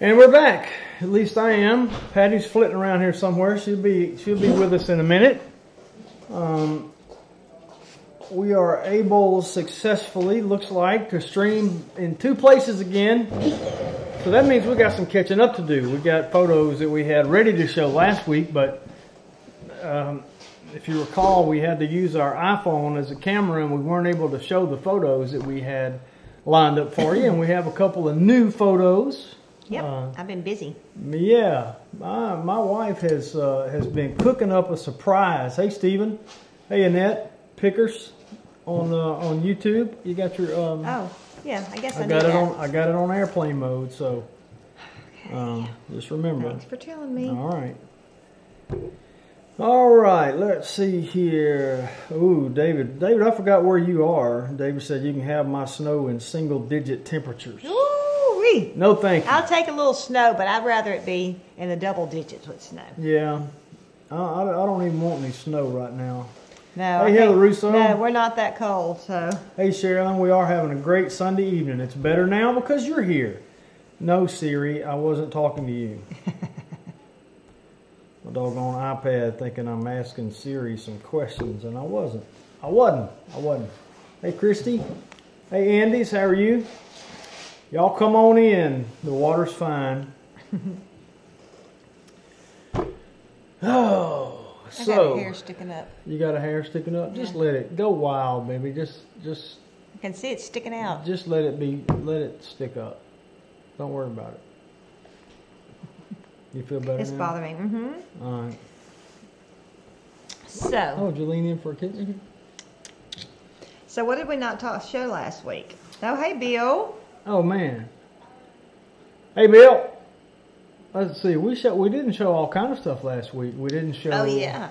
And we're back. At least I am. Patty's flitting around here somewhere. She'll be with us in a minute. We are able successfully, looks like, to stream in 2 places again. So that means we got some catching up to do. We got photos that we had ready to show last week, but if you recall, we had to use our iPhone as a camera, and we weren't able to show the photos that we had lined up for you. And we have a couple of new photos. Yep, I've been busy. Yeah, my wife has been cooking up a surprise. Hey, Stephen. Hey, Annette Pickers on YouTube. You got your oh yeah, I guess I got it on. I got it on airplane mode, so just remember. Thanks for telling me. All right. Let's see here. Ooh, David, I forgot where you are. David said you can have my snow in single-digit temperatures. Ooh-wee. No, thank you. I'll take a little snow, but I'd rather it be in the double digits with snow. Yeah, I don't even want any snow right now. No. Hey, Heather Russo. No, we're not that cold, so. Hey, Sherilyn, we are having a great Sunday evening. It's better now because you're here. No, Siri, I wasn't talking to you. My doggone iPad thinking I'm asking Siri some questions, and I wasn't. Hey, Christy. Hey, Andes, how are you? Y'all come on in. The water's fine. Oh. I got a hair sticking up. You got a hair sticking up? Yeah. Just let it go wild, baby. Just. I can see it sticking out. Just let it stick up. Don't worry about it. You feel better? It's now? bothering me. Mm-hmm. All right. So. Oh, did you lean in for a kiss? Mm-hmm. So what did we not show last week? Oh, hey, Bill. Oh man. Hey, Bill. Let's see. We didn't show all kind of stuff last week. We didn't show. Oh yeah.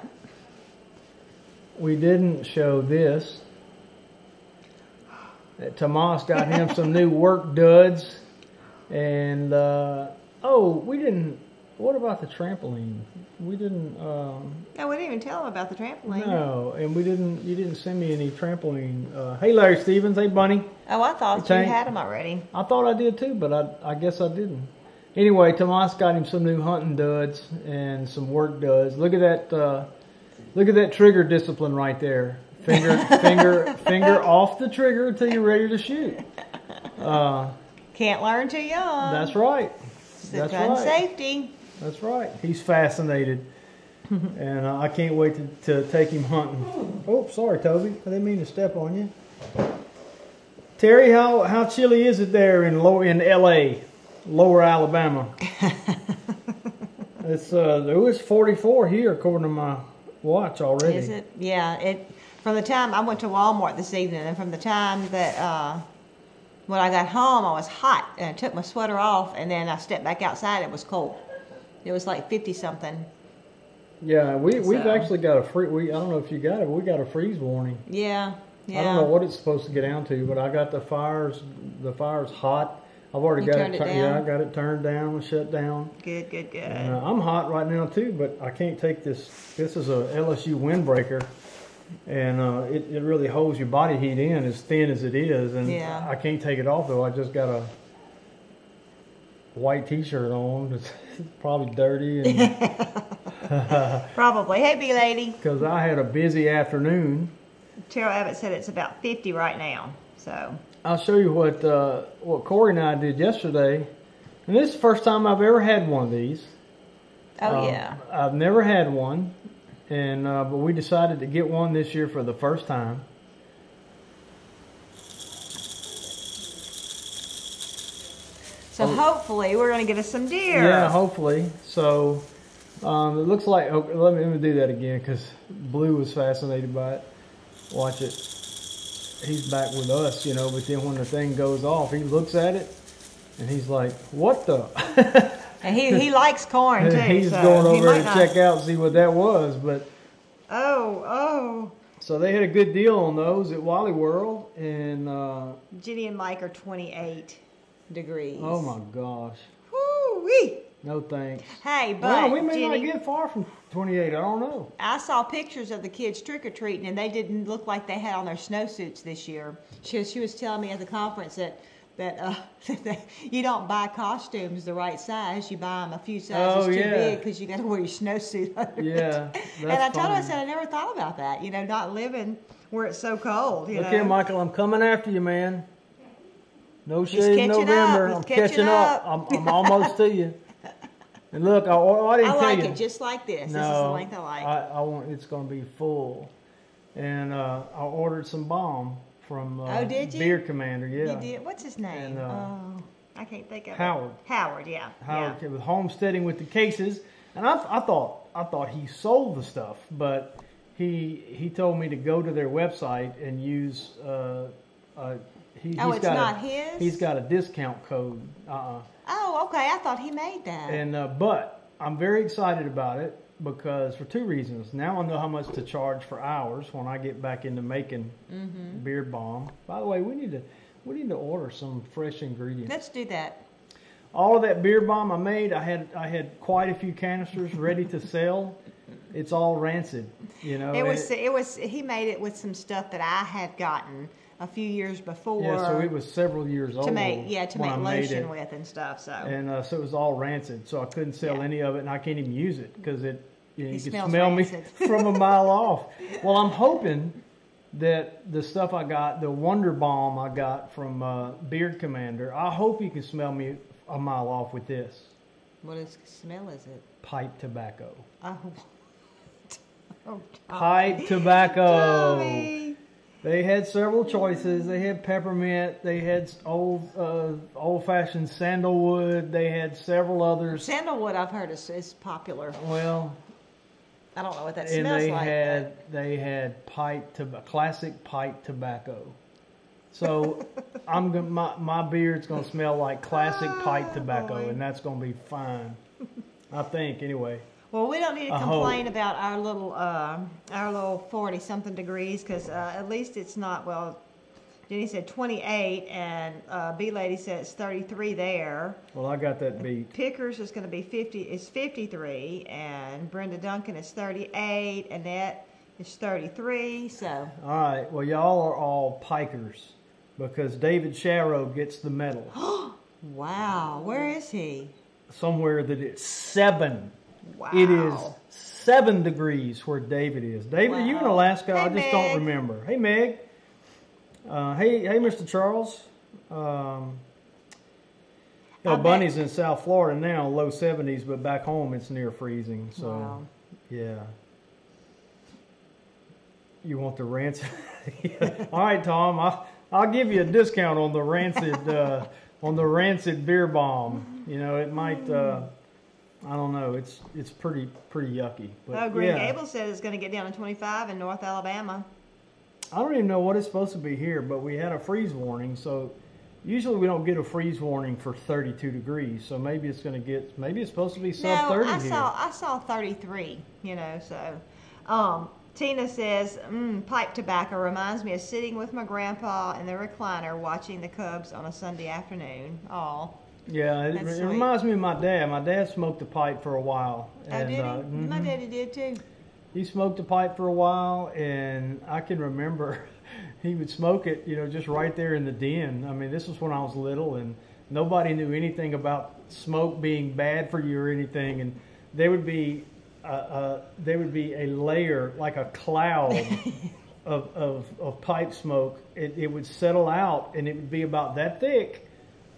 We didn't show this. Tomas got him some new work duds, and we didn't. What about the trampoline? We didn't. No, we didn't even tell him about the trampoline. No, and we didn't. You didn't send me any trampoline. Hey, Larry Stevens. Hey, Bunny. Oh, I thought you had them already. I thought I did too, but I guess I didn't. Anyway, Tomas got him some new hunting duds and some work duds. Look at that! Look at that trigger discipline right there. Finger off the trigger until you're ready to shoot. Can't learn too young. That's right. That's gun safety. That's right. He's fascinated, and I can't wait to take him hunting. Oh, sorry, Toby. I didn't mean to step on you. Terry, how chilly is it there in L.A., Lower Alabama? It was 44 here according to my watch already. Is it? Yeah. From the time I went to Walmart this evening, and from the time that when I got home, I was hot, and I took my sweater off, and then I stepped back outside. It was cold. It was like 50 something. Yeah, we've actually got I don't know if you got it, but we got a freeze warning. Yeah. I don't know what it's supposed to get down to, but I got the fire's hot. I've already got it down. Yeah, I got it turned down and shut down. Good. And, I'm hot right now too, but I can't take this. This is a LSU windbreaker, and it really holds your body heat in as thin as it is, and I can't take it off though. I just got a white T-shirt on. It's probably dirty. And probably. Hey, B-Lady. Because I had a busy afternoon. Terrell Abbott said it's about 50 right now. So I'll show you what Corey and I did yesterday. And this is the first time I've ever had one of these. Oh, yeah. I've never had one. And but we decided to get one this year for the first time. So hopefully we're going to get us some deer. Yeah, hopefully. So it looks like, let me do that again because Blue was fascinated by it. Watch it. He's back with us, you know, but then when the thing goes off, he looks at it and he's like, what the? And he likes corn too. He's going over to check out and see what that was. But Oh. So they had a good deal on those at Wally World. And Jenny and Mike are 28 degrees. Oh my gosh. Woo-wee. No thanks. Hey, but well, we may Jenny, not get far from 28. I don't know. I saw pictures of the kids trick-or-treating, and they didn't look like they had on their snowsuits this year. She was telling me at the conference that that you don't buy costumes the right size. You buy them a few sizes too big because you got to wear your snowsuit under it. And I told her, I said, I never thought about that. You know, not living where it's so cold. Look here, Michael, I'm coming after you, man. No shade in November. I'm catching up. I'm almost to you. And look, I didn't tell you. I like it just like this. No, this is the length I like. I want it's going to be full. And I ordered some balm from did you? Beard Commander. Yeah. You did? What's his name? And, I can't think of Howard. it. Howard, yeah. Howard with Homesteading with the cases. And I thought he sold the stuff, but he told me to go to their website and use it's not his? He's got a discount code. Oh, okay. I thought he made that. And but I'm very excited about it because for two reasons. Now I know how much to charge for hours when I get back into making beard balm. By the way, we need to order some fresh ingredients. Let's do that. All of that beard balm I made, I had quite a few canisters ready to sell. It's all rancid, you know. He made it with some stuff that I had gotten a few years before. Yeah, so it was several years old. To make lotion with and stuff. So it was all rancid. So I couldn't sell any of it, and I can't even use it because you could smell rancid. me from a mile off. Well, I'm hoping that the stuff I got, the Wonder Balm I got from Beard Commander, I hope you can smell me a mile off with this. What smell is it? Pipe tobacco. Oh, pipe tobacco. Tommy. They had several choices. They had peppermint. They had old-fashioned sandalwood. They had several others. Sandalwood, I've heard, is popular. Well, I don't know what that smells like. And they had classic pipe tobacco. So my beard's gonna smell like classic pipe tobacco, and that's gonna be fine. I think anyway. Well, we don't need to complain about our little 40-something degrees because at least it's not, well, Jenny said 28 and B-Lady said it's 33 there. Well, I got that beat. Pickers is going to be 53 and Brenda Duncan is 38. Annette is 33, so. All right, well, y'all are all pikers because David Sharrow gets the medal. Wow, where is he? Somewhere that it's 7. Wow. It is 7 degrees where David is. David, are you in Alaska? Hey, I just don't remember. Hey, Meg. Hey, Mr. Charles. Bunny's in South Florida now, low 70s, but back home it's near freezing. So, yeah. You want the rancid? All right, Tom. I'll give you a discount on the rancid beer balm. You know, it might. I don't know. It's pretty yucky. But Green Gables said it's going to get down to 25 in North Alabama. I don't even know what it's supposed to be here, but we had a freeze warning. So usually we don't get a freeze warning for 32 degrees. So maybe it's going to get. Maybe it's supposed to be sub 30 here. I saw 33. You know, so. Tina says, pipe tobacco reminds me of sitting with my grandpa in the recliner watching the Cubs on a Sunday afternoon. Oh. Yeah, it reminds me of my dad. My dad smoked a pipe for a while. And, did he? My daddy did too. He smoked a pipe for a while, and I can remember he would smoke it, you know, just right there in the den. I mean, this was when I was little, and nobody knew anything about smoke being bad for you or anything. And there would be a layer, like a cloud of pipe smoke. It would settle out, and it would be about that thick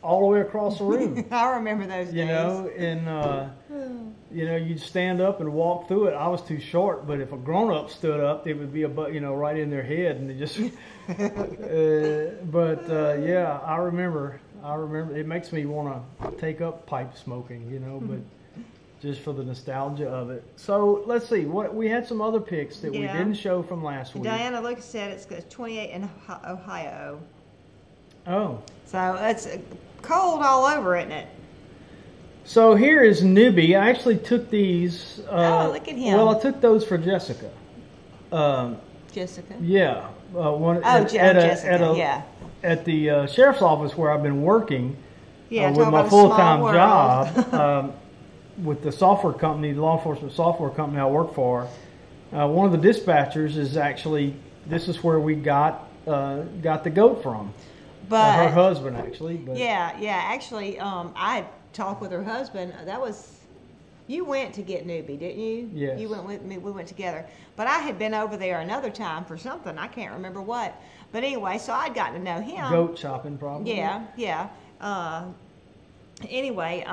all the way across the room. I remember those days. You know, and you know, you'd stand up and walk through it. I was too short, but if a grown-up stood up, it would be right in their head, and they just. Yeah, I remember. It makes me want to take up pipe smoking, you know, but just for the nostalgia of it. So let's see. We had some other picks that we didn't show from last week. Diana Lucas said it's 28 in Ohio. Oh. So it's cold all over, isn't it? So here is Newbie. I actually took these. Oh, look at him. Well, I took those for Jessica. Jessica? Yeah. Jessica, At the sheriff's office where I've been working with my full-time job with the software company, the law enforcement software company I work for. One of the dispatchers is actually, this is where we got the goat from. But her husband actually. But yeah. Actually, I talked with her husband. That was. You went to get Newbie, didn't you? Yes. You went with me. We went together. But I had been over there another time for something. I can't remember what. But anyway, so I'd gotten to know him. Goat shopping, probably. Yeah. Anyway,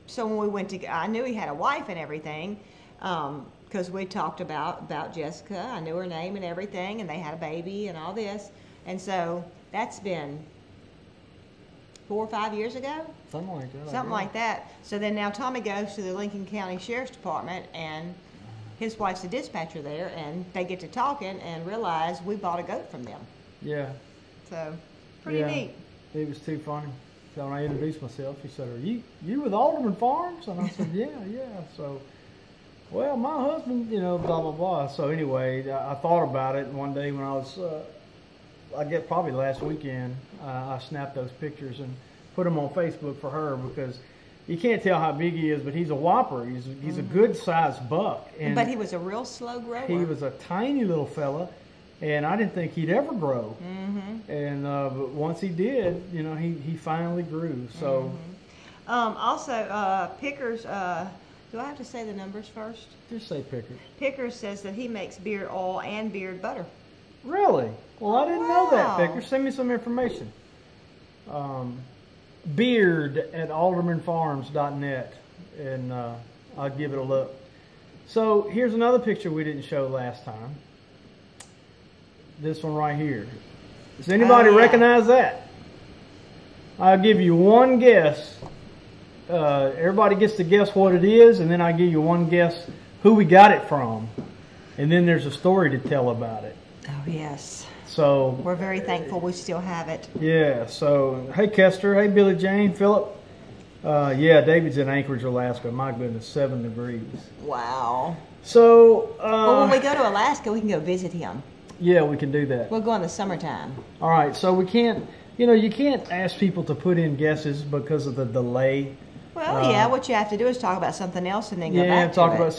so when we went to, I knew he had a wife and everything, because we talked about Jessica. I knew her name and everything, and they had a baby and all this. And so that's been 4 or 5 years ago. Something like that. Something like that. So then now Tommy goes to the Lincoln County Sheriff's Department, and his wife's a dispatcher there, and they get to talking and realize we bought a goat from them. Yeah. So pretty neat. It was too funny. So when I introduced myself, he said, "Are you with Alderman And I said, "Yeah." So, well, my husband, blah blah blah. So anyway, I thought about it, and one day when I was, I guess probably last weekend, I snapped those pictures and put them on Facebook for her, because you can't tell how big he is, but he's a whopper. He's a good sized buck. But he was a real slow grower. He was a tiny little fella, and I didn't think he'd ever grow. And but once he did, he finally grew. So also Pickers. Do I have to say the numbers first? Just say Pickers. Pickers says that he makes beard oil and beard butter. Really? Well, I didn't know that, Wow. Pickers. Send me some information. Beard at AldermanFarms.net, and I'll give it a look. So here's another picture we didn't show last time. This one right here. Does anybody recognize that? I'll give you one guess. Everybody gets to guess what it is, and then I'll give you one guess who we got it from. And then there's a story to tell about it. Oh, yes. So We're very thankful we still have it. yeah, so hey Kester, hey Billy Jane, Philip. Yeah, David's in Anchorage, Alaska. My goodness, 7 degrees. Wow. So Well, when we go to Alaska, we can go visit him. yeah, we can do that. We'll go in the summertime. All right, so we can't, you can't ask people to put in guesses because of the delay. Well, yeah, what you have to do is talk about something else and then go back talk to about. it.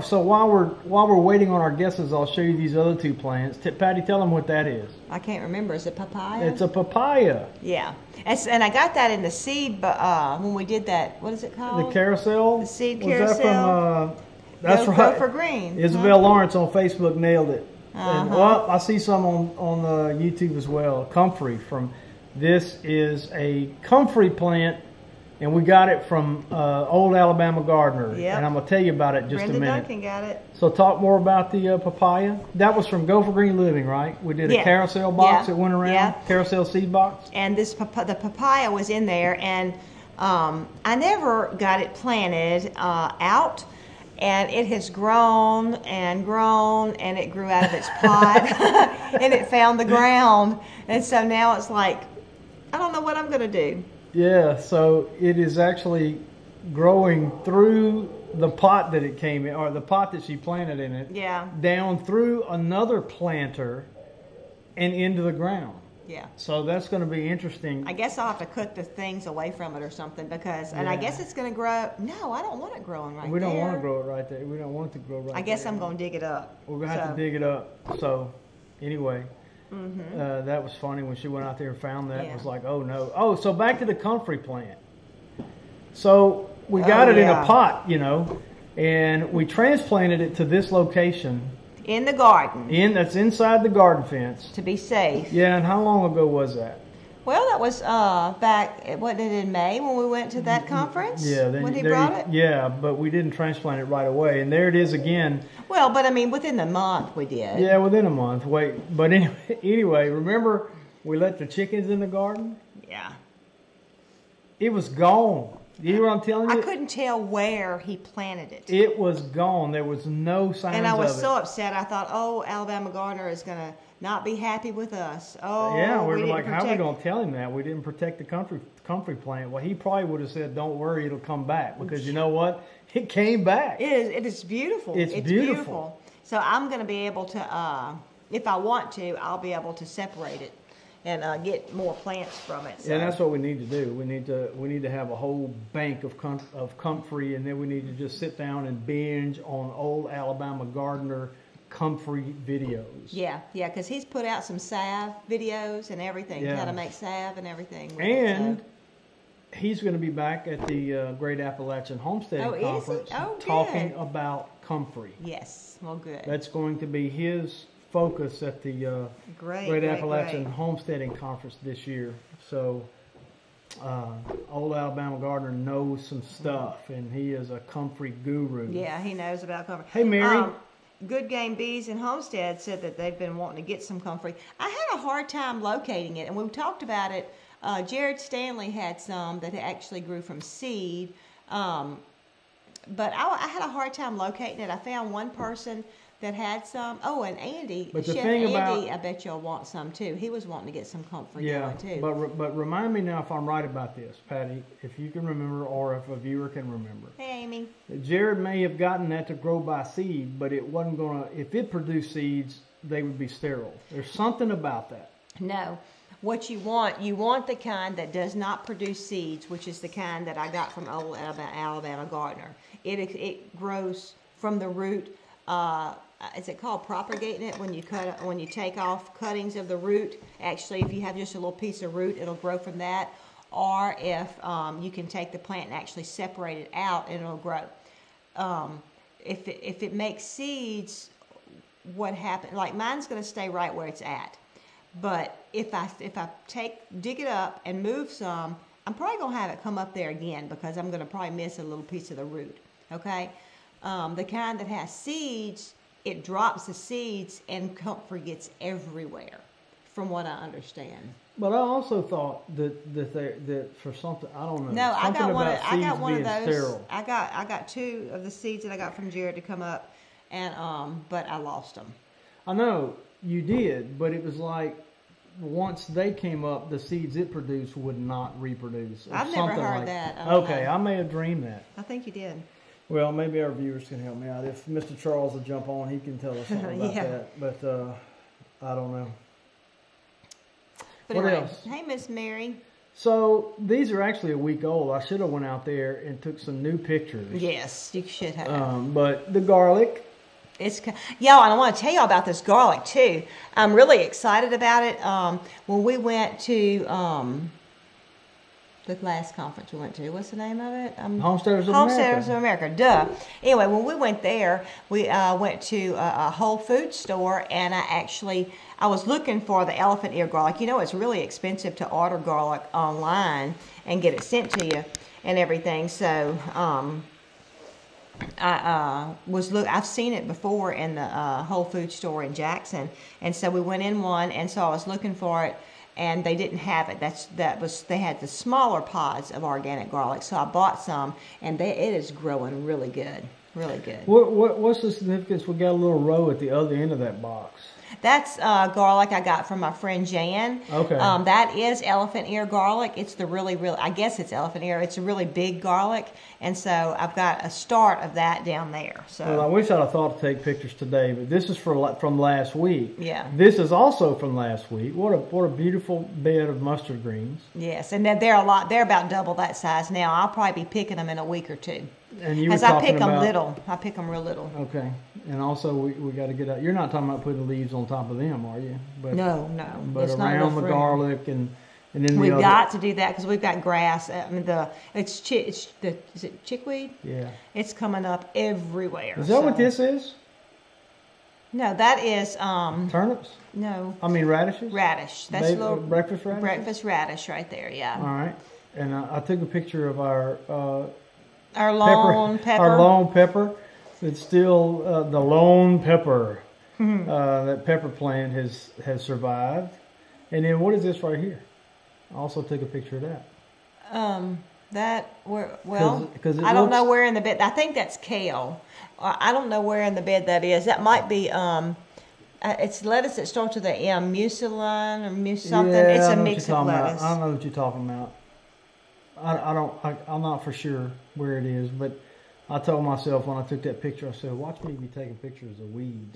So while we're waiting on our guesses, I'll show you these other two plants. Patty, tell them what that is. I can't remember. Is it papaya? It's a papaya. Yeah. And I got that in the seed, but when we did that, what is it called? The carousel. The seed Was that carousel. from? That's Go right. for green. Isabel Lawrence on Facebook nailed it. And, Uh-huh. well, I see some on YouTube as well. Comfrey from. This is a comfrey plant, and we got it from Old Alabama Gardener. Yep. And I'm gonna tell you about it in just Brenda a minute. Duncan got it. So talk more about the papaya. That was from Go for Green Living, right? We did a Yeah. carousel box Yeah. that went around. Yeah. Carousel seed box. And the papaya was in there, and I never got it planted out. And it has grown and grown, and it grew out of its pot, and it found the ground. And so now it's like, I don't know what I'm going to do. Yeah, so it is actually growing through the pot that it came in, or the pot that she planted in it, Yeah. down through another planter and into the ground. Yeah. So that's going to be interesting. I guess I'll have to cut the things away from it or something because, and I guess it's going to grow. No, I don't want it growing right there. We don't want to grow it right there. We don't want it to grow right there. I guess I'm going to dig it up. We're going to have to dig it up. So anyway, that was funny when she went out there and found that. It was like, oh no. Oh, so back to the comfrey plant. So we got it in a pot, and we transplanted it to this location. In the garden. That's inside the garden fence. To be safe. Yeah, and how long ago was that? Well, that was back, wasn't it in May when we went to that conference? Yeah. When he brought it? Yeah, but we didn't transplant it right away. And there it is again. Well, but I mean, within the month we did. Yeah, within a month. Wait, but anyway, remember we let the chickens in the garden? Yeah. It was gone. You hear what I'm telling you? I couldn't tell where he planted it. It was gone. There was no signs of it. And I was so upset. I thought, oh, Alabama Gardener is going to not be happy with us. Oh, yeah, we were didn't like, how are we protect- going to tell him that? We didn't protect the comfrey plant. Well, he probably would have said, don't worry, it'll come back. Because you know what? It came back. It is beautiful. It's beautiful. So I'm going to be able to, if I want to, I'll be able to separate it and get more plants from it. So. And that's what we need to do. We need to have a whole bank of comfrey, and then we need to just sit down and binge on Old Alabama Gardener comfrey videos. Yeah, because he's put out some salve videos and everything, how to make salve and everything. And he's going to be back at the Great Appalachian Homesteading Conference talking about comfrey. Yes, well, good. That's going to be his focus at the Great Appalachian Homesteading Conference this year. So, old Alabama Gardener knows some stuff, and he is a comfrey guru. Yeah, he knows about comfrey. Hey, Mary. Good Game Bees and Homestead said that they've been wanting to get some comfrey. I had a hard time locating it, and we talked about it. Jared Stanley had some that actually grew from seed, but I had a hard time locating it. I found one person that had some. Oh, and Andy, but the Chef thing Andy, about, I bet you'll want some too. He was wanting to get some comfrey going too. But remind me now if I'm right about this, Patty, if you can remember or if a viewer can remember. Hey, Amy. Jared may have gotten that to grow by seed, but it wasn't going to, if it produced seeds, they would be sterile. There's something about that. No. What you want the kind that does not produce seeds, which is the kind that I got from old Alabama Gardener. It grows from the root. Is it called propagating it when you take off cuttings of the root? Actually, if you have just a little piece of root, it'll grow from that. Or if you can take the plant and actually separate it out, and it'll grow. If it makes seeds, what happens? Like mine's going to stay right where it's at. But if I dig it up and move some, I'm probably going to have it come up there again because I'm going to probably miss a little piece of the root. Okay? The kind that has seeds, it drops the seeds and comfrey gets everywhere, from what I understand. But I also thought that for something, I don't know. No, I got one of those. Sterile. I got two of the seeds that I got from Jared to come up, and but I lost them. I know you did, but it was like once they came up, the seeds it produced would not reproduce. I've never heard that. Okay, I may have dreamed that. I think you did. Well, maybe our viewers can help me out. If Mr. Charles will jump on, he can tell us something about that. But I don't know. But what anyway, else? Hey, Miss Mary. So these are actually a week old. I should have went out there and took some new pictures. Yes, you should have. But the garlic. And I want to tell you about this garlic too. I'm really excited about it. When we went to the last conference we went to, what's the name of it? Homesteaders of America. Duh. Anyway, when we went there, we went to a Whole Foods store, and I was looking for the elephant ear garlic. You know, it's really expensive to order garlic online and get it sent to you and everything. So I've seen it before in the Whole Foods store in Jackson, and so we went in one, and so I was looking for it, and they didn't have it. They had the smaller pods of organic garlic, so I bought some, and it is growing really good, really good. What's the significance? We got a little row at the other end of that box. That's garlic I got from my friend Jan. Okay. That is elephant ear garlic. It's the really, I guess it's elephant ear. It's a really big garlic. And so I've got a start of that down there. So. Well, I wish I'd have thought to take pictures today, but this is from last week. Yeah. This is also from last week. What a beautiful bed of mustard greens. Yes, and they're about double that size now. I'll probably be picking them in a week or two. And you were Because I pick them little. I pick them real little. Okay. And also, we got to get out. You're not talking about putting leaves on top of them, are you? But, no. But it's around the garlic and then we've got to do that because we've got grass. I mean, is it chickweed? Yeah. It's coming up everywhere. Is that what this is? No, that is turnips. No. I mean radishes. Radish. That's a little breakfast radish. Breakfast radish right there. Yeah. All right. And I took a picture of our lone pepper. Our lone pepper. It's still the lone pepper. That pepper plant has survived. And then what is this right here? I also took a picture of that. I don't know where in the bed. I think that's kale. I don't know where in the bed that is. That might be. It's lettuce that starts with a M, mucilin or something. Yeah, it's a mix of lettuce. I don't know what you're talking about. I'm not for sure where it is, but I told myself when I took that picture, I said, watch me be taking pictures of weeds.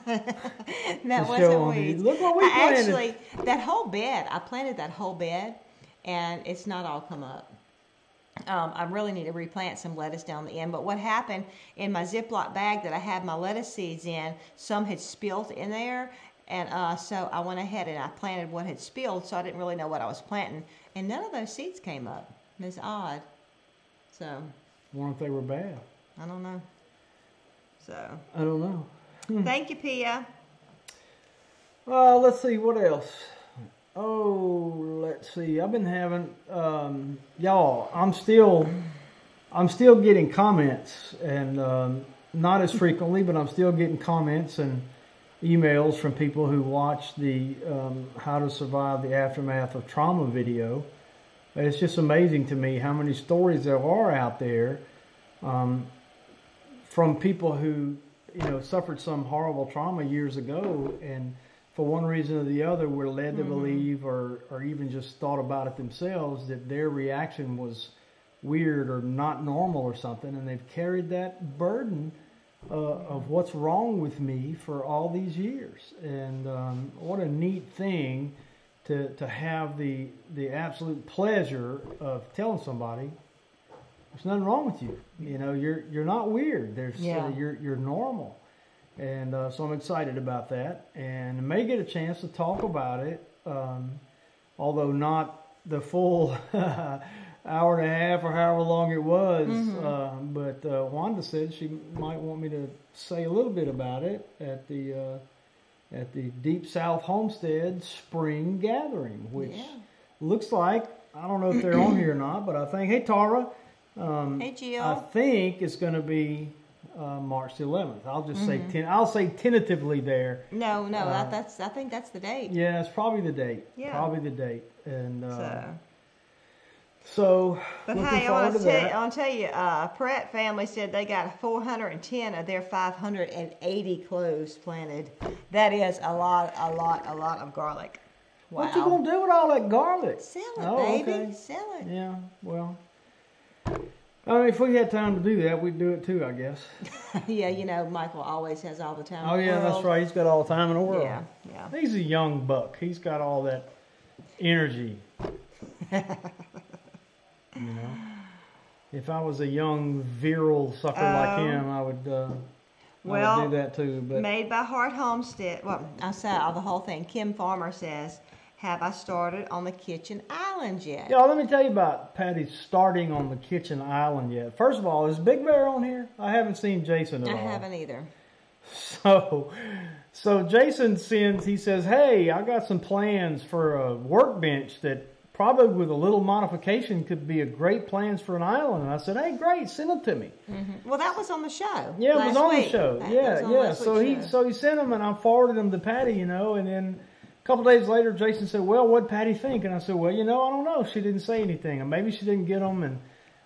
That wasn't weeds. Look what we planted. Actually, that whole bed, I planted that whole bed, and it's not all come up. I really need to replant some lettuce down the end. But what happened in my Ziploc bag that I had my lettuce seeds in, some had spilled in there. And so I went ahead and I planted what had spilled, so I didn't really know what I was planting. And none of those seeds came up. It's odd. So. I wonder if they were bad. I don't know. So. I don't know. Thank you, Pia. Let's see, what else? Oh, let's see. I've been having, y'all, I'm still getting comments, and not as frequently, but I'm still getting comments and emails from people who watch the How to Survive the Aftermath of Trauma video. It's just amazing to me how many stories there are out there from people who, suffered some horrible trauma years ago, and for one reason or the other were led to believe or even just thought about it themselves that their reaction was weird or not normal or something, and they've carried that burden of what's wrong with me for all these years. And what a neat thing to have the absolute pleasure of telling somebody there's nothing wrong with you. You're not weird. You're normal. And so I'm excited about that, and I may get a chance to talk about it, although not the full hour and a half or however long it was. But Wanda said she might want me to say a little bit about it at the Deep South Homestead Spring Gathering, which looks like, I don't know if they're on here or not, but I think, hey Tara, hey Jill, I think it's going to be March the 11th. I'll just say I'll say tentatively there. No, I think that's the date. Yeah, it's probably the date. Yeah, probably the date. And so but hey, I want to tell you, Pratt family said they got 410 of their 580 cloves planted. That is a lot of garlic. Wow. What you gonna do with all that garlic? Sell it, baby. Okay. Sell it. Yeah, well, I mean, if we had time to do that, we'd do it too, I guess. Yeah, Michael always has all the time. Oh, yeah, that's right. He's got all the time in the world. Yeah. He's a young buck. He's got all that energy. If I was a young, virile sucker like him, I would do that too. But Made by Heart Homestead. Well, I saw the whole thing. Kim Farmer says, have I started on the kitchen island yet? Yeah, let me tell you about Patty starting on the kitchen island yet. First of all, is Big Bear on here? I haven't seen Jason at all. I haven't either. So Jason he says, hey, I got some plans for a workbench that probably with a little modification could be a great plans for an island. And I said, hey, great, send them to me. Well, that was on the show. Yeah, it was on week. the show. Yeah. So he sent them, and I forwarded them to Patty, and then a couple days later, Jason said, well, what'd Patty think? And I said, well, I don't know. She didn't say anything. And maybe she didn't get them, and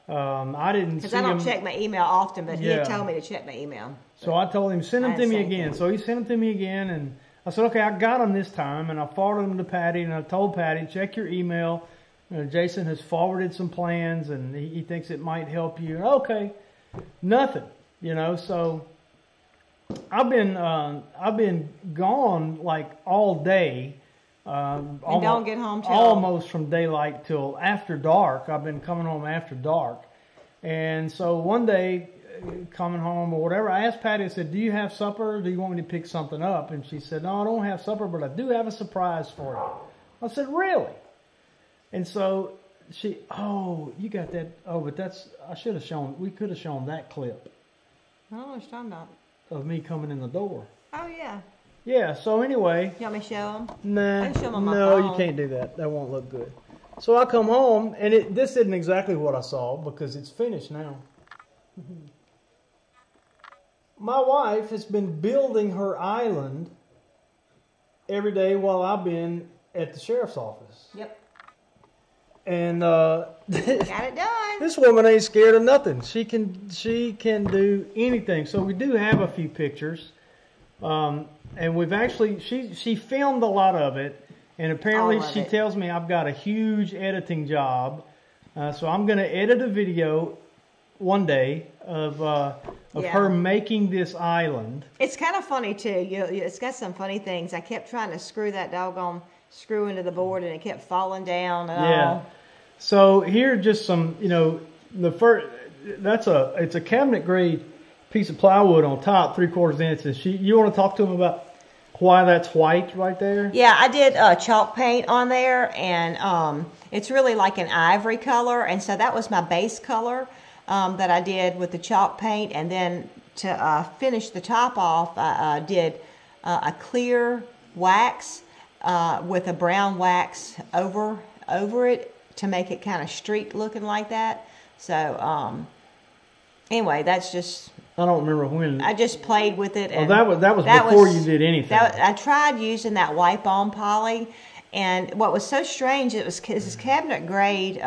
I didn't see them. Because I don't check my email often, but he told me to check my email. So I told him, send them to me again. So he sent them to me again, and I said, okay, I got them this time. And I forwarded them to Patty, and I told Patty, check your email. Jason has forwarded some plans, and he thinks it might help you. Okay, nothing, so I've been gone like all day. And don't get home till almost from daylight till after dark. I've been coming home after dark, and so one day coming home or whatever, I asked Patty. I said, "Do you have supper? Or do you want me to pick something up?" And she said, "No, I don't have supper, but I do have a surprise for you." I said, "Really?" And so you got that? Oh, but we could have shown that clip. I don't know what you're talking about. Of me coming in the door. Oh, yeah. Yeah, so anyway. You want me to show them? Nah. I can show them on my phone. phone. You can't do that. That won't look good. So I come home, and this isn't exactly what I saw because it's finished now. My wife has been building her island every day while I've been at the sheriff's office. Yep. And got it done. This woman ain't scared of nothing. She can do anything. So we do have a few pictures, and we've actually she filmed a lot of it, and apparently she tells me I've got a huge editing job. So I'm going to edit a video one day of her making this island. It's kind of funny too. It's got some funny things. I kept trying to screw that doggone screw into the board, and it kept falling down and all. So here are just some, it's a cabinet grade piece of plywood on top, 3/4 inch. And you want to talk to them about why that's white right there? Yeah, I did chalk paint on there, and it's really like an ivory color, and so that was my base color that I did with the chalk paint, and then to finish the top off, I did a clear wax with a brown wax over it to make it kind of streaked looking like that. So anyway, that's just. I don't remember when. I just played with it. And that was before you did anything. I tried using that wipe-on poly, and what was so strange, this is cabinet grade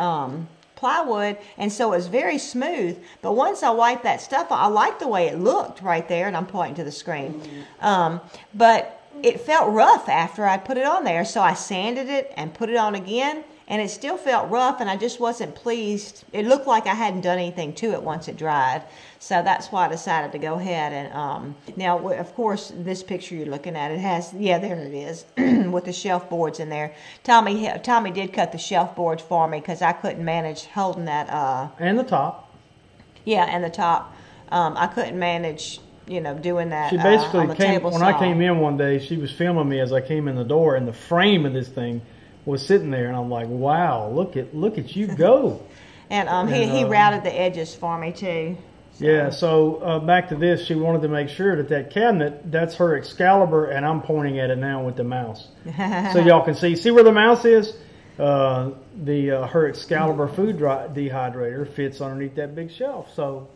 plywood, and so it was very smooth. But once I wiped that stuff, I liked the way it looked right there, and I'm pointing to the screen. But it felt rough after I put it on there, so I sanded it and put it on again, and it still felt rough, and I just wasn't pleased. It looked like I hadn't done anything to it once it dried. So that's why I decided to go ahead and, now, of course, this picture you're looking at, it has, yeah, there it is, with the shelf boards in there. Tommy did cut the shelf boards for me because I couldn't manage holding that. And the top. Yeah, and the top. I couldn't manage, doing that. She basically on the table when saw. I came in one day, she was filming me as I came in the door, and the frame of this thing was sitting there, and I'm like, wow, look at you go. And he routed the edges for me too. So. Yeah, so back to this, she wanted to make sure that cabinet, that's her Excalibur, and I'm pointing at it now with the mouse. So y'all can see where the mouse is? Her Excalibur food dehydrator fits underneath that big shelf. So,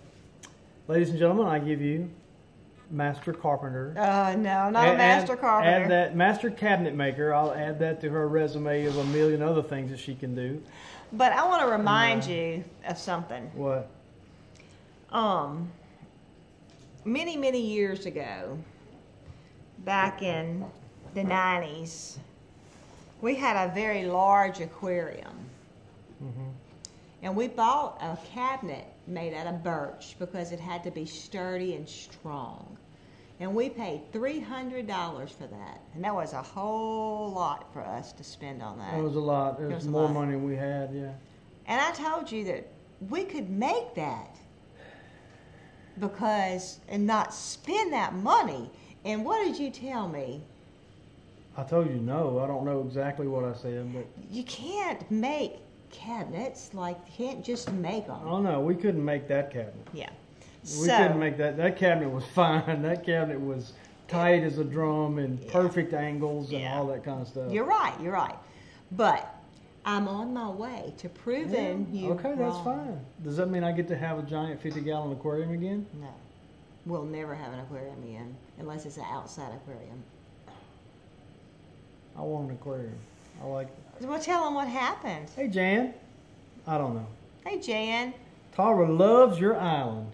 ladies and gentlemen, I give you Master Carpenter. No, not a Master Carpenter. Add that Master Cabinet Maker. I'll add that to her resume of a million other things that she can do. But I want to remind you of something. What? Many, many years ago, back in the 90s, we had a very large aquarium. Mm-hmm. And we bought a cabinet made out of birch because it had to be sturdy and strong. And we paid $300 for that. And that was a whole lot for us to spend on that. It was a lot. It was more money than we had, yeah. And I told you that we could make that and not spend that money. And what did you tell me? I told you no. I don't know exactly what I said, but you can't make cabinets you can't just make them. Oh no, we couldn't make that cabinet. Yeah, we couldn't make that. That cabinet was fine. That cabinet was tight as a drum and perfect angles and all that kind of stuff. You're right. But I'm on my way to proving you Okay, wrong. That's fine. Does that mean I get to have a giant 50-gallon aquarium again? No. We'll never have an aquarium again unless it's an outside aquarium. I want an aquarium. I like it. Well, tell them what happened. Hey, Jan. I don't know. Hey, Jan. Tara loves your island.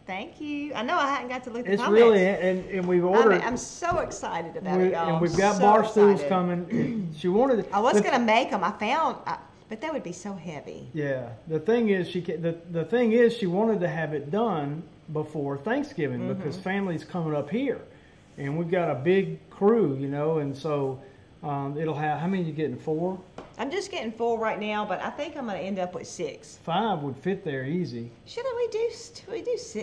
Thank you. I know I hadn't got to look at the It's comments. really, and we've ordered. I'm so excited about it, y'all. And we've got bar stools coming. She wanted. I was going to make them. But they would be so heavy. Yeah. The thing is, she wanted to have it done before Thanksgiving because family's coming up here, and we've got a big crew, and so it'll have. How many are you getting? 4? I'm just getting 4 right now, but I think I'm going to end up with 6. 5 would fit there easy. Shouldn't we do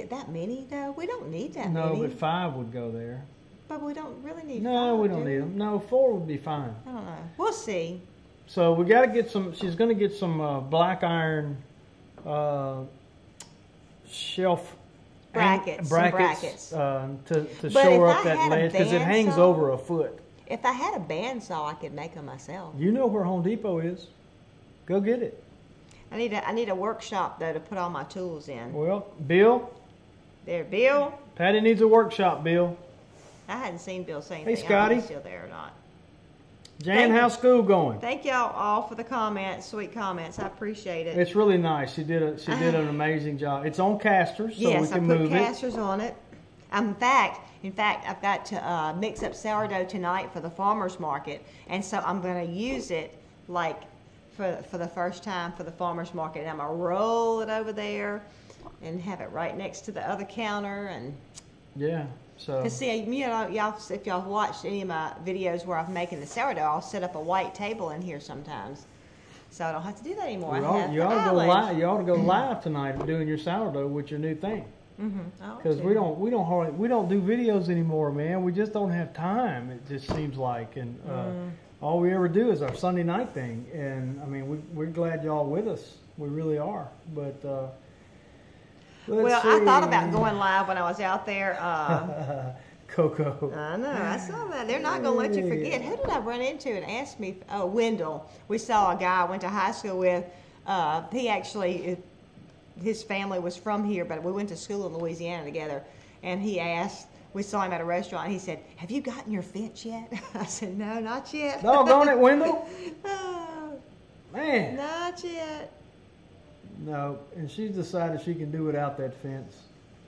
that many though? We don't need that many. No, but 5 would go there. But we don't really need. No, 5, we don't need them. No, 4 would be fine. I don't know. We'll see. So we got to get some. She's going to get some black iron shelf brackets to shore up that ledge because it hangs over a foot. If I had a bandsaw, I could make them myself. You know where Home Depot is. Go get it. I need a workshop though to put all my tools in. Well, Bill. There, Bill. Patty needs a workshop, Bill. I hadn't seen Bill say anything. Hey, Scotty. I don't know if he's still there or not. Jan, how's school going? Thank y'all all for the comments, sweet comments. I appreciate it. It's really nice. She did an amazing job. It's on casters, so we can move it. Yes, I put casters on it. In fact, I've got to mix up sourdough tonight for the farmer's market, and so I'm going to use it for the first time for the farmer's market. And I'm going to roll it over there and have it right next to the other counter. And yeah, so. Because see, y'all, if y'all watched any of my videos where I'm making the sourdough, I'll set up a white table in here sometimes. So I don't have to do that anymore. You ought to go live. You ought to go live tonight doing your sourdough with your new thing. Because we don't do videos anymore, man. We just don't have time. It just seems like, and all we ever do is our Sunday night thing. And I mean, we're glad y'all with us. We really are. But I thought about going live when I was out there. Coco. I know, I saw that. They're not going to let you forget. Who did I run into and ask me? Oh, Wendell. We saw a guy I went to high school with. He actually, his family was from here, but we went to school in Louisiana together. And he asked, we saw him at a restaurant. He said, "Have you gotten your fence yet?" I said, "No, not yet." Doggone it, Wendell. Man. Not yet. No, and she's decided she can do without that fence.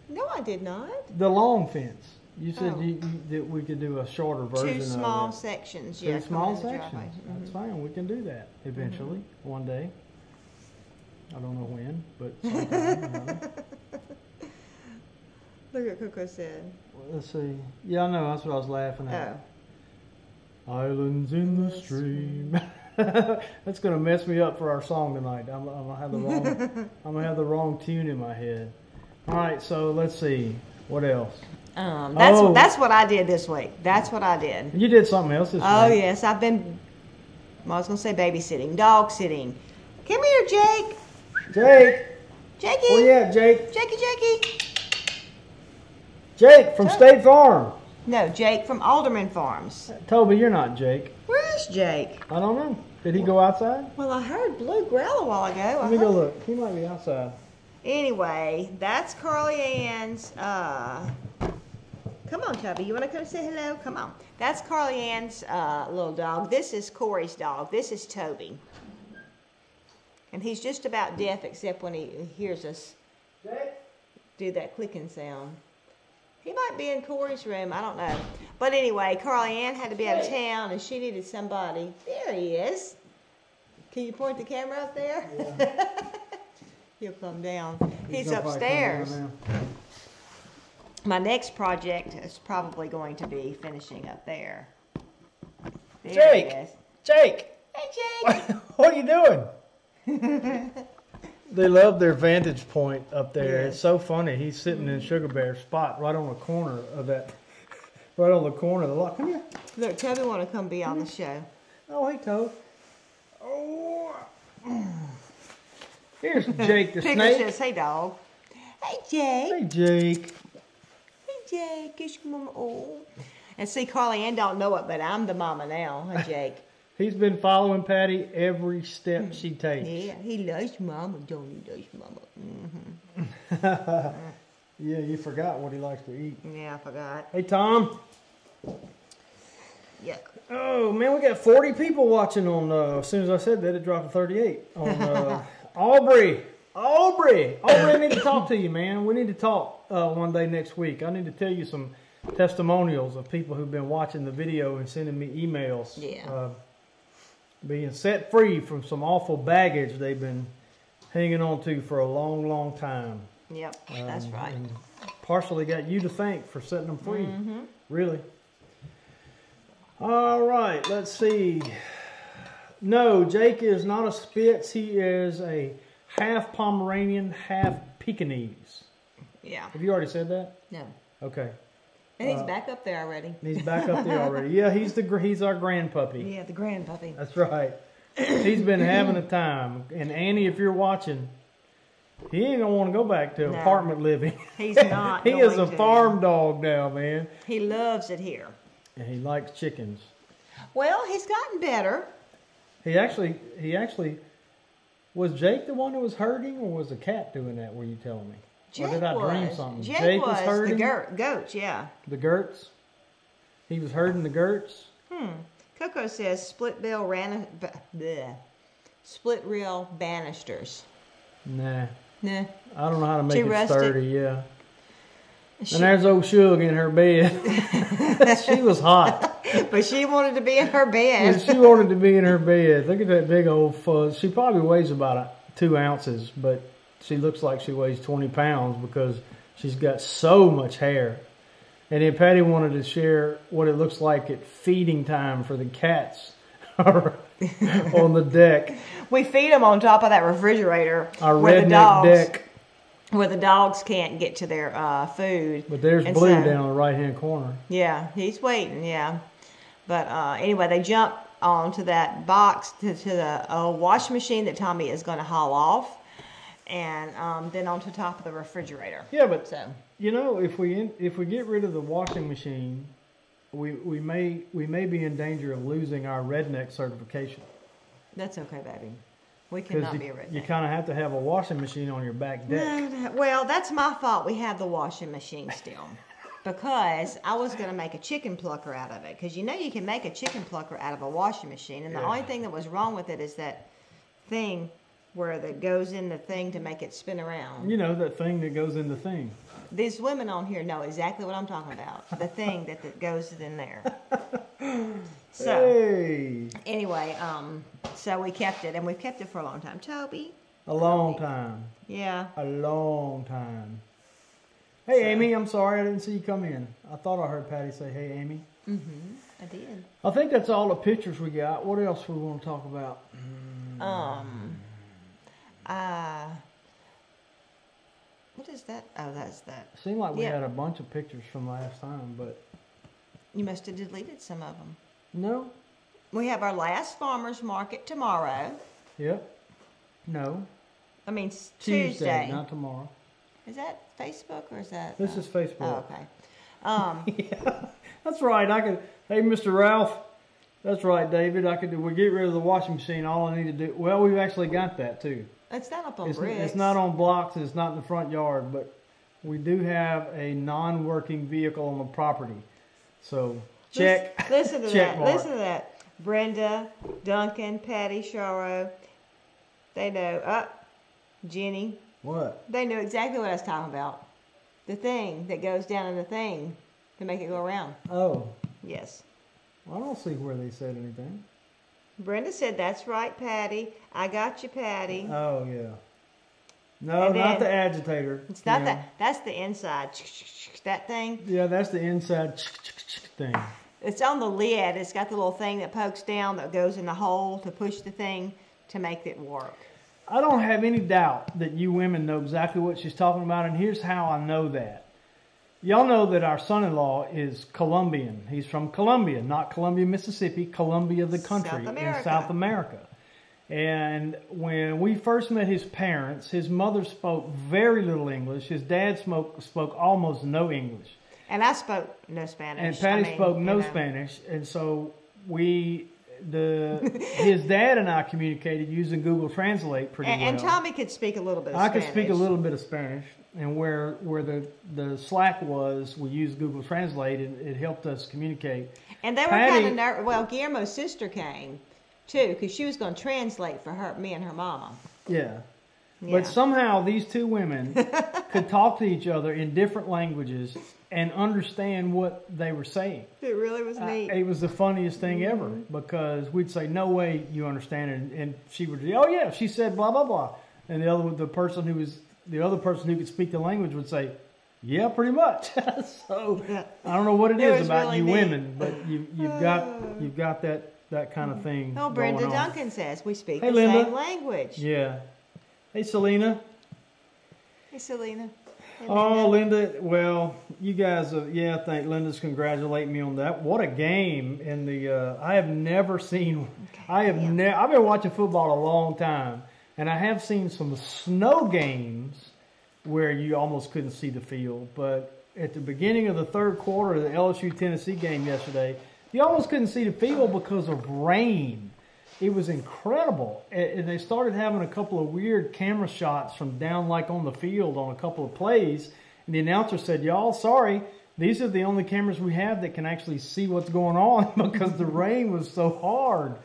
No, I did not. The long fence. You said that we could do a shorter version of it. 2 small sections. 2 small sections. That's fine. We can do that eventually, one day. I don't know when, but sometime. Look what Coco said. Let's see. Yeah, I know. That's what I was laughing at. Islands in the stream. That's gonna mess me up for our song tonight. I'm gonna have the wrong. I'm gonna have the wrong tune in my head. All right. So let's see. What else? That's what I did this week. That's what I did. You did something else this week. Oh yes, I've been. I was gonna say babysitting, dog sitting. Come here, Jake. Jakey. Oh yeah, Jake. Jakey. Jake from State Farm. No, Jake from AldermanFarms. Toby, you're not Jake. Where's Jake? I don't know. Did he go outside? Well, I heard Blue growl a while ago. Let me go look. He might be outside. Anyway, that's Carly Ann's. Come on, Tubby. You want to come say hello? Come on. That's Carly Ann's little dog. This is Corey's dog. This is Toby. And he's just about deaf except when he hears us do that clicking sound. He might be in Corey's room. I don't know. But anyway, Carly Ann had to be out of town and she needed somebody. There he is. Can you point the camera up there? Yeah. He'll come down. He's upstairs. My next project is probably going to be finishing up there. Jake! Jake! Hey, Jake! What are you doing? They love their vantage point up there. Yes. It's so funny. He's sitting in Sugar Bear's spot right on the corner of that, right on the corner of the lot. Come here. Look, Toby want to come be on the show. Oh, hey, Toby. Oh. Here's Jake the snake. Says, "Hey, dog." Hey, Jake. Hey, Jake. Hey, Jake. Kiss your mama. Oh. And see, Carly Ann don't know it, but I'm the mama now. Hey, Jake. He's been following Patty every step she takes. Yeah, he loves mama, don't he? Loves mama. Mm-hmm. Yeah, you forgot what he likes to eat. Yeah, I forgot. Hey, Tom. Yuck. Oh, man, we got 40 people watching on, as soon as I said that, it dropped to 38. On Aubrey, I need to talk to you, man. We need to talk one day next week. I need to tell you some testimonials of people who've been watching the video and sending me emails. Yeah. Being set free from some awful baggage they've been hanging on to for a long, long time. Yep, that's right. And partially got you to thank for setting them free. Mm-hmm. Really. All right, let's see. No, Jake is not a Spitz. He is a half Pomeranian, half Pekingese. Yeah. Have you already said that? No. Okay. And he's back up there already. He's back up there already. Yeah, he's our grand puppy. Yeah, the grand puppy. That's right. He's been having a time. And Annie, if you're watching, he ain't gonna want to go back to apartment living. He's not. He is a farm dog now, man. He loves it here. And he likes chickens. Well, he's gotten better. He actually was Jake the one who was herding, or was the cat doing that? Were you telling me? Jake or did I dream was. something? Jake was herding the goats, yeah. The Gerts? He was herding the Gerts? Coco says split rail banisters. Nah. Nah. I don't know how to make it sturdy, yeah. And there's old Shug in her bed. She was hot. But she wanted to be in her bed. Yeah, she wanted to be in her bed. Look at that big old fuzz. She probably weighs about 2 ounces, but she looks like she weighs 20 pounds because she's got so much hair. And then Patty wanted to share what it looks like at feeding time for the cats on the deck. We feed them on top of that refrigerator. Our redneck deck. Where the dogs can't get to their food. But there's Blue down in the right-hand corner. Yeah, he's waiting, yeah. But anyway, they jump onto that box to the washing machine that Tommy is going to haul off. And then onto top of the refrigerator. Yeah, but you know, if we get rid of the washing machine, we may be in danger of losing our redneck certification. That's okay, baby. We cannot be a redneck. You kind of have to have a washing machine on your back deck. No, well, that's my fault. We have the washing machine still. Because I was going to make a chicken plucker out of it. Because you know you can make a chicken plucker out of a washing machine. And the only thing that was wrong with it is that thing where that goes in the thing to make it spin around. You know, that thing that goes in the thing. These women on here know exactly what I'm talking about. The thing that goes in there. So, anyway, so we kept it, and we've kept it for a long time. Toby? A long time. Yeah. A long time. Hey, Amy, I'm sorry I didn't see you come in. I thought I heard Patty say, hey, Amy. I did. I think that's all the pictures we got. What else we want to talk about? What is that? Oh, that's that. Seemed like we had a bunch of pictures from last time, but... You must have deleted some of them. No. We have our last farmer's market tomorrow. Yep. No. I mean, Tuesday, not tomorrow. Is that Facebook or is that... This is Facebook. Oh, okay. Yeah, that's right. Hey, Mr. Ralph. That's right, David. We get rid of the washing machine. All I need to do... Well, we've actually got that, too. It's not up on bricks. It's not on blocks. It's not in the front yard. But we do have a non-working vehicle on the property. So, check. Listen to check that. mark. Listen to that. Brenda, Duncan, Patty, Sharo. They know. Jenny. What? They knew exactly what I was talking about. The thing that goes down in the thing to make it go around. Oh. Yes. I don't see where they said anything. Brenda said, that's right, Patty. I got you, Patty. Oh, yeah. No, not the agitator. It's not that. That's the inside. That thing. Yeah, that's the inside thing. It's on the lid. It's got the little thing that pokes down that goes in the hole to push the thing to make it work. I don't have any doubt that you women know exactly what she's talking about, and here's how I know that. Y'all know that our son-in-law is Colombian. He's from Colombia, not Columbia, Mississippi, Colombia, the country in South America. And when we first met his parents, his mother spoke very little English. His dad spoke almost no English. And I spoke no Spanish. And Patty spoke no Spanish. And so his dad and I communicated using Google Translate pretty well. And Tommy could speak a little bit of Spanish. I could speak a little bit of Spanish. And where the slack was, we used Google Translate, and it helped us communicate. And they were kind of nervous. Well, Guillermo's sister came, too, because she was going to translate for me and her mama. Yeah. But somehow these two women could talk to each other in different languages and understand what they were saying. It really was neat. It was the funniest thing ever, because we'd say, no way you understand it. And she would say, oh, yeah, she said blah, blah, blah. And the other person who could speak the language would say, yeah, pretty much. So I don't know what it is about really you women, but you've got that kind of thing. Oh, Brenda Duncan says we speak the Linda. same language. Yeah. Hey, Selena. Hey, Selena. Hey, oh, Linda. Well, you guys, I think Linda's congratulating me on that. What a game in the. I have never seen. I've been watching football a long time. And I have seen some snow games where you almost couldn't see the field. But at the beginning of the third quarter of the LSU-Tennessee game yesterday, you almost couldn't see the field because of rain. It was incredible. And they started having a couple of weird camera shots from down like on the field on a couple of plays. And the announcer said, y'all, sorry, these are the only cameras we have that can actually see what's going on because the rain was so hard.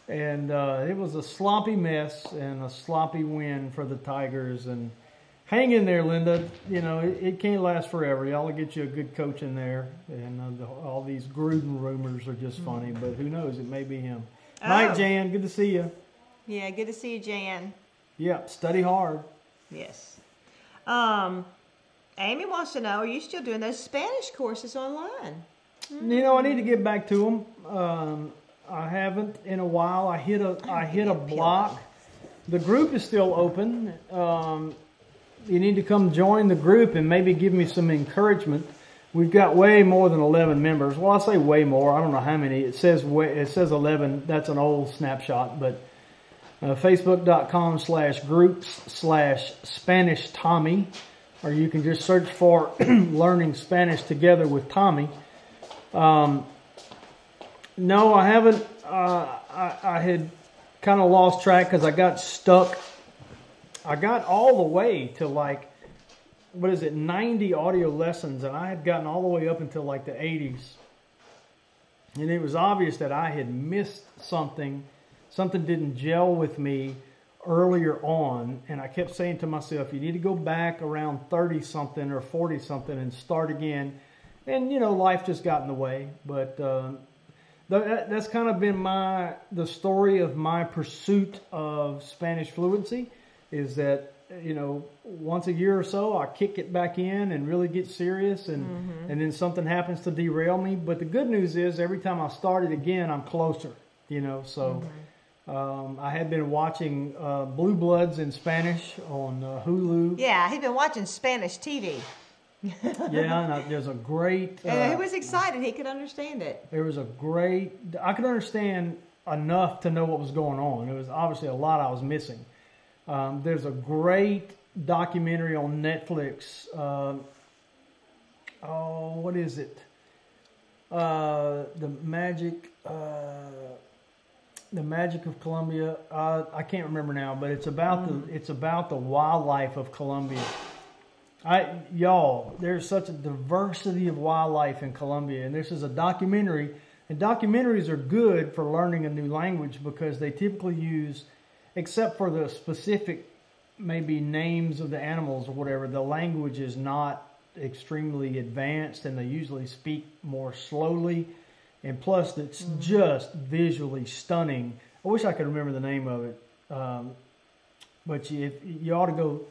And it was a sloppy mess and a sloppy win for the Tigers. And hang in there, Linda. You know, it can't last forever. Y'all will get you a good coach in there. And all these Gruden rumors are just funny. But who knows? It may be him. Oh. Night, Jan. Good to see you. Yeah, good to see you, Jan. Yep. Study hard. Yes. Amy wants to know, are you still doing those Spanish courses online? You know, I need to get back to them. I haven't in a while. I hit a block. The group is still open. You need to come join the group and maybe give me some encouragement. We've got way more than 11 members. Well, I say way more. I don't know how many. It says 11. That's an old snapshot, but Facebook.com/groups/Spanish Tommy, or you can just search for Learning Spanish Together with Tommy. No, I haven't. I had kind of lost track because I got stuck. I got all the way to 90 audio lessons, and I had gotten all the way up until like the 80s. And it was obvious that I had missed something. Something didn't gel with me earlier on, and I kept saying to myself, you need to go back around 30-something or 40-something and start again. And, life just got in the way. But that's kind of been the story of my pursuit of Spanish fluency, is that, once a year or so, I kick it back in and really get serious, and then something happens to derail me. But the good news is every time I start it again, I'm closer, so I had been watching Blue Bloods in Spanish on Hulu. Yeah, he'd been watching Spanish TV. Yeah, and there's a great... and he was excited. He could understand it. There was I could understand enough to know what was going on. There was obviously a lot I was missing. There's a great documentary on Netflix. What is it? The Magic of Colombia. I can't remember now, but it's about the wildlife of Colombia. There's such a diversity of wildlife in Colombia, and this is a documentary. And documentaries are good for learning a new language because they typically use, except for the specific maybe names of the animals or whatever, the language is not extremely advanced, and they usually speak more slowly. And plus, it's just visually stunning. I wish I could remember the name of it, but you ought to go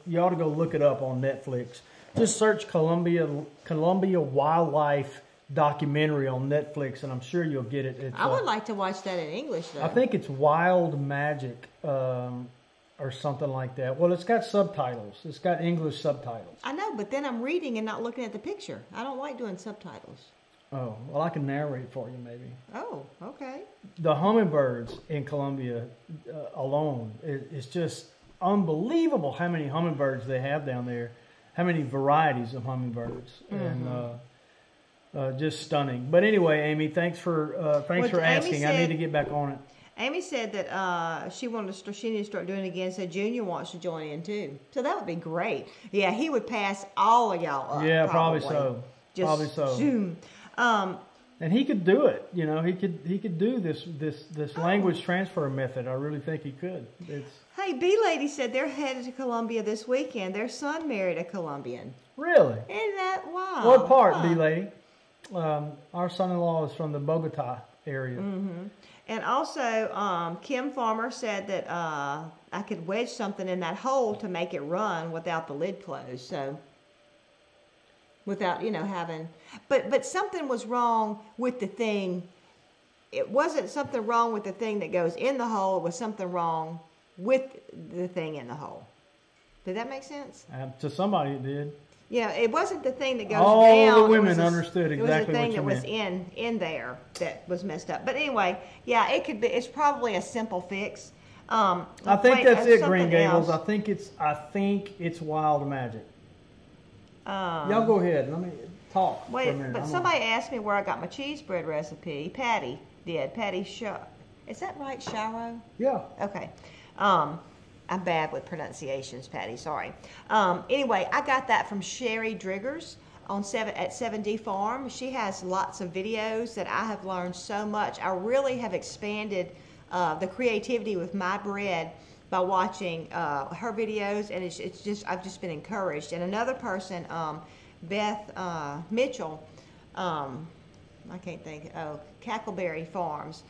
look it up on Netflix. Just search Colombia wildlife documentary on Netflix, and I'm sure you'll get it. I would like to watch that in English, though. I think it's Wild Magic or something like that. Well, it's got subtitles. It's got English subtitles. I know, but then I'm reading and not looking at the picture. I don't like doing subtitles. Oh, well, I can narrate for you maybe. Oh, okay. The hummingbirds in Colombia alone, it's just unbelievable how many hummingbirds they have down there, how many varieties of hummingbirds, and just stunning. But anyway, Amy, thanks for asking. I need to get back on it. Amy said that she needed to start doing it again, so Junior wants to join in too. So that would be great. Yeah, he would pass all of y'all up. Yeah, probably so. Probably so. Zoom. And he could do it. He could do this language transfer method. I really think he could. Hey, B Lady said they're headed to Colombia this weekend. Their son married a Colombian. Really? Isn't that wild? What part, B Lady? Our son-in-law is from the Bogota area. Mm-hmm. And also, Kim Farmer said that I could wedge something in that hole to make it run without the lid closed. So, without, having... But something was wrong with the thing. It wasn't something wrong with the thing that goes in the hole. It was something wrong with the thing in the hole. Did that make sense? To somebody it did. Yeah, it wasn't the thing that goes down. All the women understood exactly what you meant. It was the thing that was in there that was messed up. But anyway, yeah, it could be. It's probably a simple fix. I think that's it, Green Gables. I think it's wild magic. Y'all go ahead. Let me talk for a minute. But somebody asked me where I got my cheese bread recipe. Patty did. Patty is that right, Shiro? Yeah. Okay. I'm bad with pronunciations, Patty. Sorry. Anyway, I got that from Sherry Driggers at 7D Farm. She has lots of videos that I have learned so much. I really have expanded the creativity with my bread by watching her videos, and I've just been encouraged. And another person, Beth Mitchell, I can't think. Cackleberry Farms.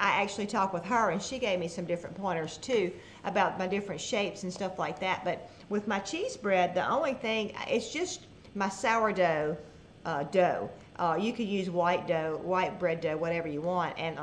I actually talked with her, and she gave me some different pointers too about my different shapes and stuff like that. But with my cheese bread, the only thing, it's just my sourdough dough. You could use white dough, white bread dough, whatever you want, and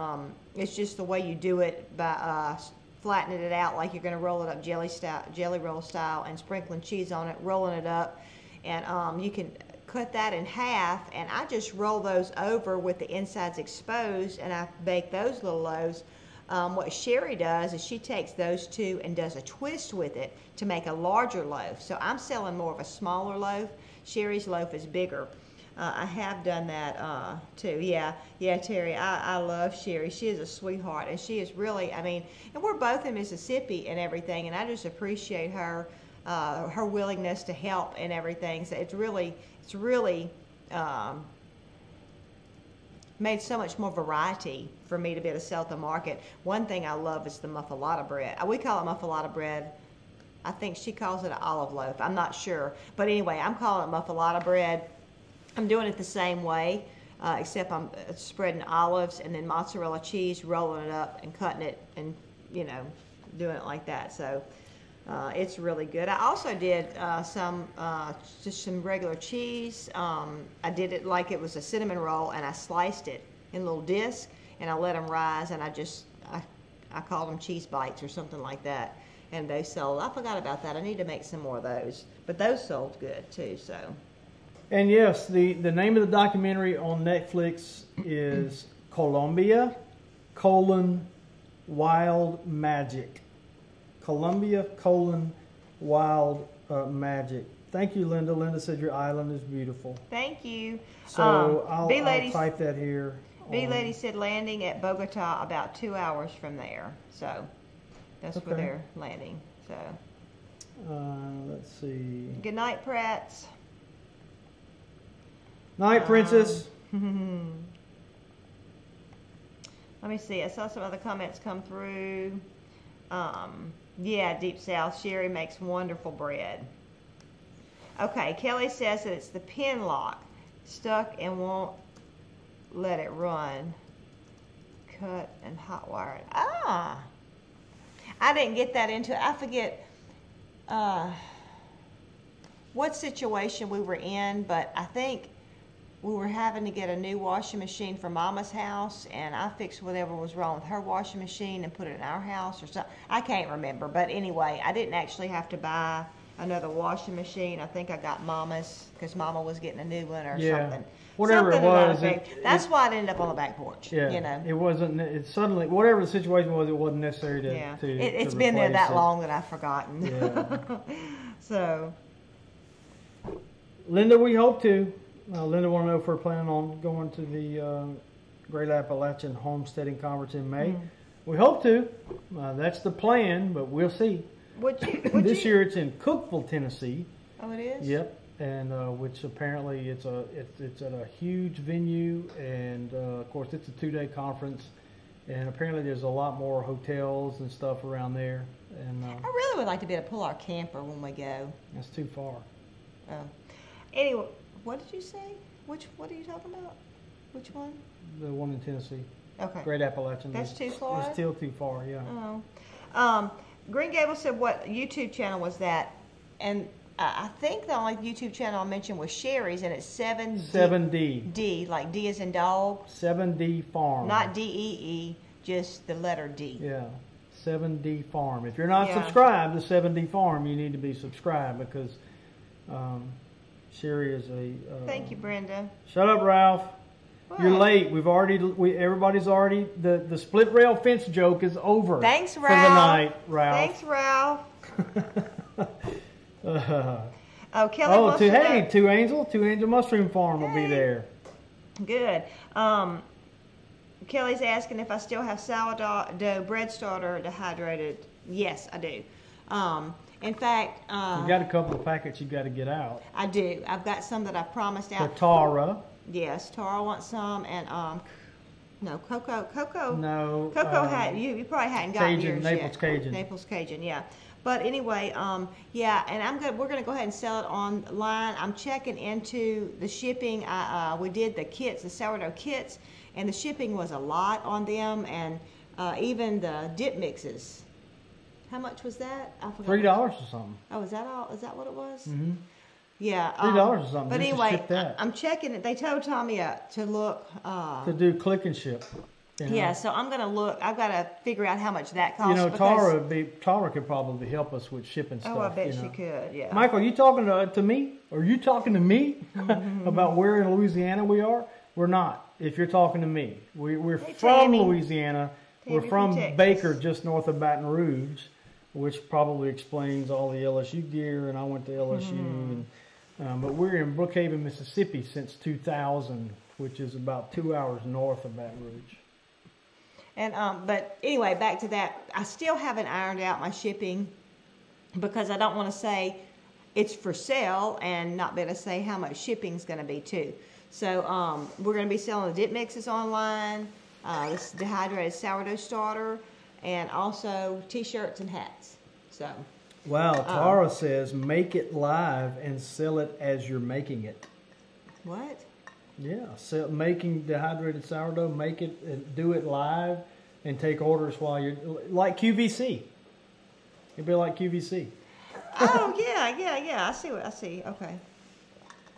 it's just the way you do it by flattening it out like you're going to roll it up jelly roll style, and sprinkling cheese on it, rolling it up, and you can cut that in half, and I just roll those over with the insides exposed, and I bake those little loaves. What Sherry does is she takes those two and does a twist with it to make a larger loaf. So I'm selling more of a smaller loaf. Sherry's loaf is bigger. I have done that too. Yeah, Terry, I love Sherry. She is a sweetheart, and she is really, I mean, and we're both in Mississippi and everything, and I just appreciate her willingness to help and everything. So it's really made so much more variety for me to be able to sell at the market. One thing I love is the muffalata bread. We call it muffalata bread. I think she calls it an olive loaf. I'm not sure. But anyway, I'm calling it muffalata bread. I'm doing it the same way, except I'm spreading olives and then mozzarella cheese, rolling it up and cutting it and, you know, doing it like that. So it's really good. I also did just some regular cheese. I did it like it was a cinnamon roll, and I sliced it in little discs, and I let them rise, and I called them cheese bites or something like that. And they sold. I forgot about that. I need to make some more of those. But those sold good too, so. And yes, the name of the documentary on Netflix is Colombia, Wild Magic. Colombia, Wild Magic. Thank you, Linda. Linda said your island is beautiful. Thank you. So I'll type that here. B-Lady said landing at Bogota about 2 hours from there. So that's where they're landing. So let's see. Good night, Pratts. Night, Princess. Let me see. I saw some other comments come through. Yeah, Deep South. Sherry makes wonderful bread. Okay, Kelly says that it's the pin lock. Stuck and won't let it run. Cut and hot wired. Ah! I didn't get that into it. I forget what situation we were in, but I think we were having to get a new washing machine for Mama's house, and I fixed whatever was wrong with her washing machine and put it in our house or something. I can't remember, but anyway, I didn't actually have to buy another washing machine. I think I got Mama's because Mama was getting a new one or something. Whatever it was. That's why it ended up on the back porch. Yeah, you know. It wasn't, it suddenly, whatever the situation was, it wasn't necessary to, yeah. It's been there that long that I've forgotten. Yeah. So. Linda, we hope to. Linda want to know if we're planning on going to the Great Appalachian Homesteading Conference in May. We hope to. That's the plan, but we'll see. This year it's in Cookeville, Tennessee. Oh, it is? Yep, and which apparently it's at a huge venue, and of course it's a 2-day conference, and apparently there's a lot more hotels and stuff around there. And I really would like to be able to pull our camper when we go. That's too far. Oh. Anyway. What did you say? What are you talking about? Which one? The one in Tennessee. Okay. Great Appalachian. That's too far? It's still too far, yeah. Oh. Green Gable said what YouTube channel was that? And I think the only YouTube channel I mentioned was Sherry's, and it's 7D. D, like D as in dog. 7D Farm. Not D-E-E, just the letter D. Yeah. 7D Farm. If you're not subscribed to 7D Farm, you need to be subscribed because... Sherry is a. Thank you, Brenda. Shut up, Ralph. What? You're late. Everybody's already the split rail fence joke is over. Thanks, Ralph. For the night, Ralph. Thanks, Ralph. Kelly. Two Angel Mushroom Farm will be there. Good. Kelly's asking if I still have sourdough bread starter dehydrated. Yes, I do. In fact, you've got a couple of packets you've got to get out. I do. I've got some that I've promised out. For Tara. Yes, Tara wants some, and no, Coco. No. Coco had you probably hadn't gotten yours Naples yet. Cajun. Naples Cajun, yeah. But anyway, yeah, and we're gonna go ahead and sell it online. I'm checking into the shipping. We did the kits, the sourdough kits, and the shipping was a lot on them, and even the dip mixes. How much was that? I forgot. $3 or something. Oh, is that all? Is that what it was? Mm-hmm. Yeah. $3 or something. But just to anyway, ship that. I'm checking it. They told Tommy to look. To do click and ship. You know? Yeah, so I'm going to look. I've got to figure out how much that costs. You know, because, Tara could probably help us with shipping stuff. Oh, I bet you know? she could, yeah. Michael, you talking to me? Are you talking to me about where in Louisiana we are? We're not. If you're talking to me. We're from Louisiana. We're from Baker, just north of Baton Rouge, which probably explains all the LSU gear, and I went to LSU. But we're in Brookhaven, Mississippi since 2000, which is about 2 hours north of Baton Rouge. And but anyway, back to that. I still haven't ironed out my shipping because I don't want to say it's for sale and not be able to say how much shipping's going to be too. So we're going to be selling the dip mixes online, this dehydrated sourdough starter, and also T-shirts and hats. So. Wow, Tara says make it live and sell it as you're making it. What? Yeah, making dehydrated sourdough, make it and do it live and take orders while you're, like QVC. It'd be like QVC. Oh, yeah. I see. Okay.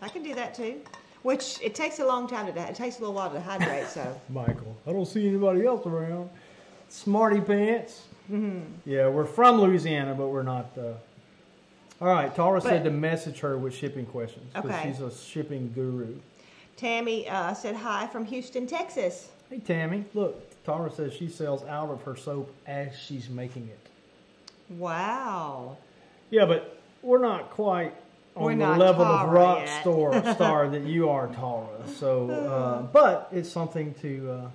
I can do that too. Which, it takes a long time it takes a little while to dehydrate, so. Michael, I don't see anybody else around. Smarty pants. Yeah, we're from Louisiana, but we're not. All right, Tara said to message her with shipping questions because she's a shipping guru. Tammy said hi from Houston, Texas. Hey, Tammy. Look, Tara says she sells out of her soap as she's making it. Wow. Yeah, but we're not quite on the level of rock star that you are, Tara. So, but it's something to...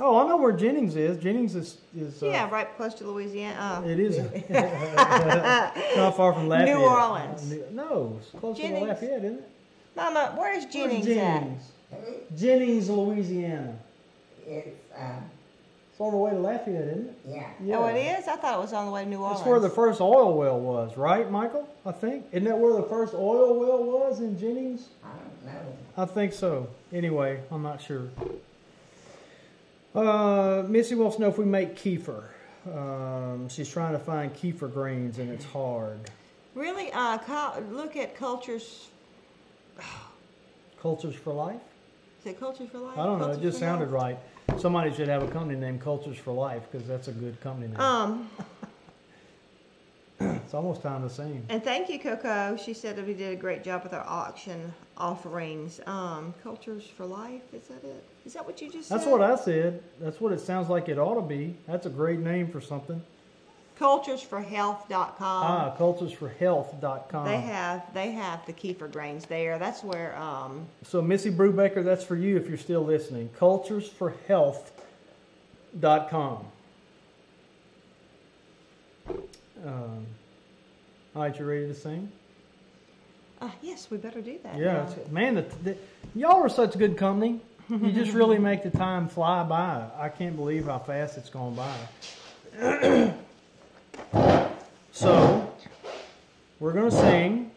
Oh, I know where Jennings is. Jennings is yeah, right close to Louisiana. It is. Not far from Lafayette. New Orleans. No, it's close to Lafayette, isn't it? Mama, where's Jennings at? Jennings, Louisiana. It's on the way to Lafayette, isn't it? Yeah. Oh, it is? I thought it was on the way to New Orleans. That's where the first oil well was, right, Michael? I think. Isn't that where the first oil well was in Jennings? I don't know. I think so. Anyway, I'm not sure. Missy wants to know if we make kefir. She's trying to find kefir grains, and it's hard. Really? Look at Cultures. Cultures for Life? Is it Cultures for Life? I don't know. Cultures It just for sounded Health? right. Somebody should have a company named Cultures for Life because that's a good company name. It's almost time to sing. And thank you, Coco. She said that we did a great job with our auction offerings. Cultures for Life, is that it? Is that what you just said? That's what I said. That's what it sounds like it ought to be. That's a great name for something. Culturesforhealth.com. Culturesforhealth.com. They have the kefir grains there. That's where So Missy Brubaker, that's for you if you're still listening. Culturesforhealth.com. All right, you ready to sing? yes, we better do that. Yeah, man, y'all are such good company. You just really make the time fly by. I can't believe how fast it's gone by. So, we're going to sing.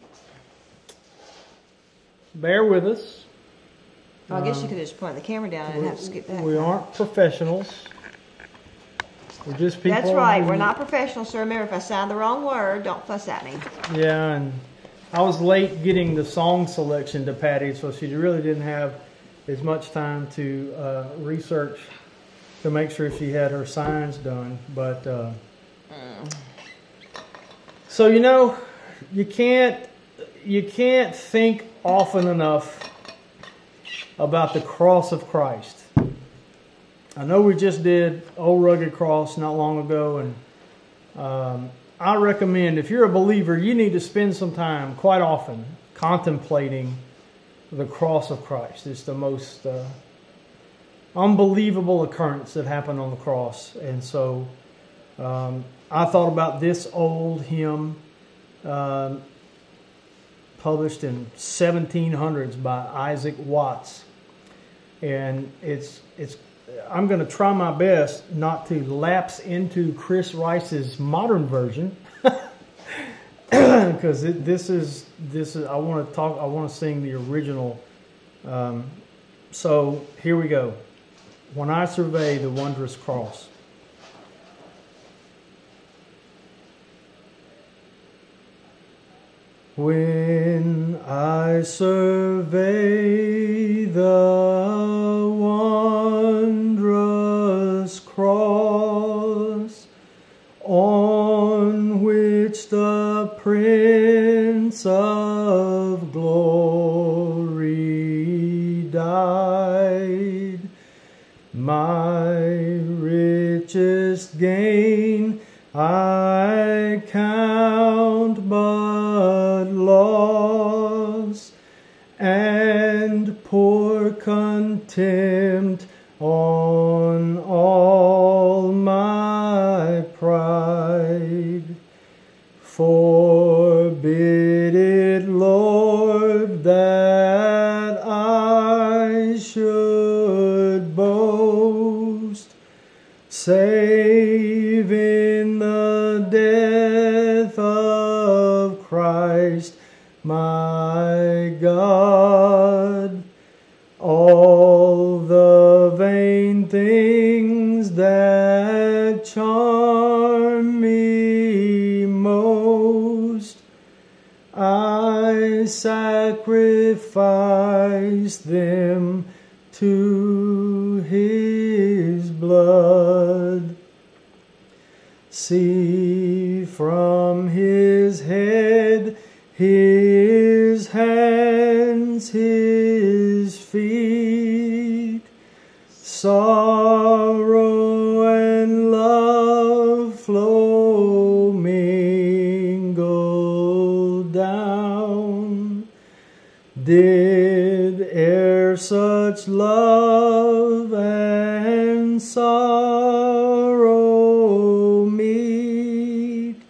Bear with us. I guess you could just point the camera down and have to skip that. We aren't professionals. We're just people. That's right. We're not professionals, so remember, if I sound the wrong word, don't fuss at me. Yeah, and I was late getting the song selection to Patty, so she really didn't have as much time to research to make sure she had her signs done. But so you can't think often enough about the cross of Christ. I know we just did Old Rugged Cross not long ago, and I recommend, if you're a believer, you need to spend some time, quite often, contemplating the cross of Christ. It's the most unbelievable occurrence that happened on the cross. And so I thought about this old hymn published in 1700s by Isaac Watts. And I'm going to try my best not to lapse into Chris Rice's modern version, because this is I want to sing the original. So here we go. When I survey the wondrous cross. When I survey the wondrous cross on which the Prince of Glory died, my richest gain I count but loss, and pour contempt on all my pride. Forbid it, Lord, that I should boast, save in the death of Christ my God. All the vain things that charm me most, I sacrifice them to His blood. See from His head, His hands, His feet, sorrow and love flow mingled down. Did e'er such love and sorrow meet,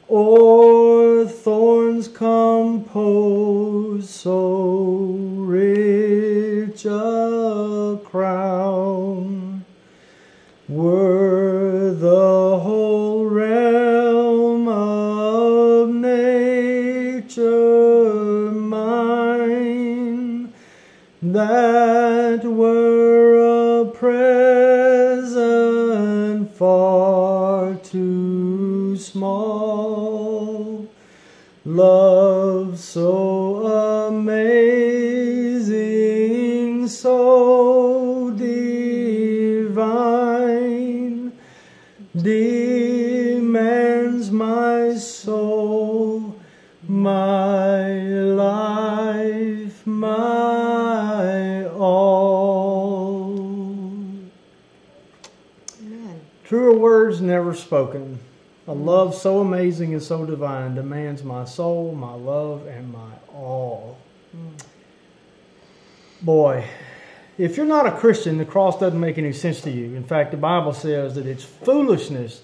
or thorns compose so rich a crown? Were the whole realm of nature mine, that were a present far too small. Love so amazing, so divine, demands my soul, my life, my all. Amen. Truer words never spoken. A love so amazing and so divine demands my soul, my love, and my all. Boy, if you're not a Christian, the cross doesn't make any sense to you. In fact, the Bible says that it's foolishness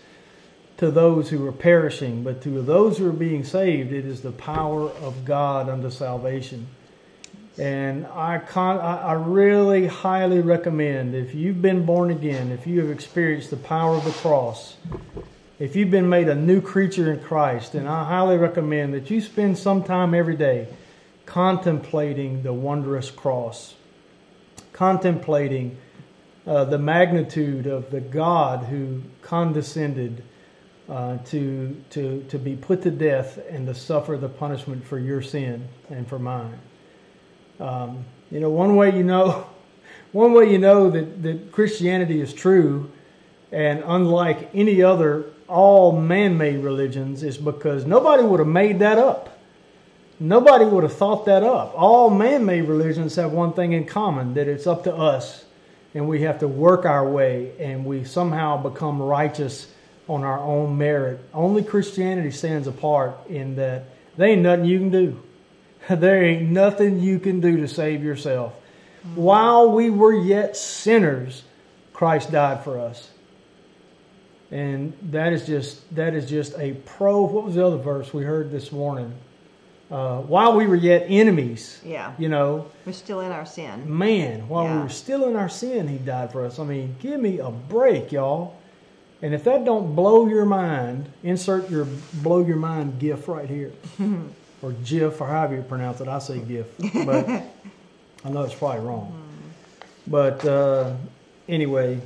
to those who are perishing, but to those who are being saved, it is the power of God unto salvation. And I really highly recommend, if you've been born again, if you have experienced the power of the cross, if you've been made a new creature in Christ, then I highly recommend that you spend some time every day contemplating the wondrous cross, contemplating the magnitude of the God who condescended to be put to death and to suffer the punishment for your sin and for mine. One way you know that Christianity is true and unlike any other all man-made religions is because nobody would have made that up. Nobody would have thought that up. All man-made religions have one thing in common, that it's up to us and we have to work our way and we somehow become righteous on our own merit. Only Christianity stands apart in that there ain't nothing you can do. There ain't nothing you can do to save yourself. Mm-hmm. While we were yet sinners, Christ died for us. And that is just a what was the other verse we heard this morning? While we were yet enemies. Yeah. We're still in our sin. Man, while we were still in our sin, He died for us. I mean, give me a break, y'all. And if that don't blow your mind, insert your blow your mind gif right here. Or GIF, or however you pronounce it. I say GIF. But I know it's probably wrong. But anyway,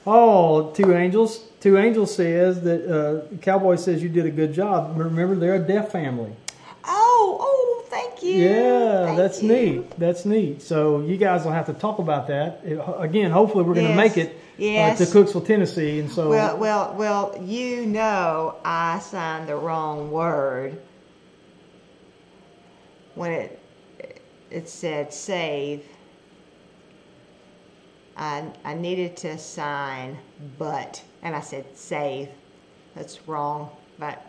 Oh, Two Angels. Two Angels says that Cowboy says you did a good job. Remember, they're a deaf family. Oh, thank you. Yeah, Thank you. neat. That's neat. So you guys will have to talk about that. Again, hopefully we're going to make it to Cooksville, Tennessee. And so, well, you know I signed the wrong word when it said save. I needed to sign but, and I said save. That's wrong, but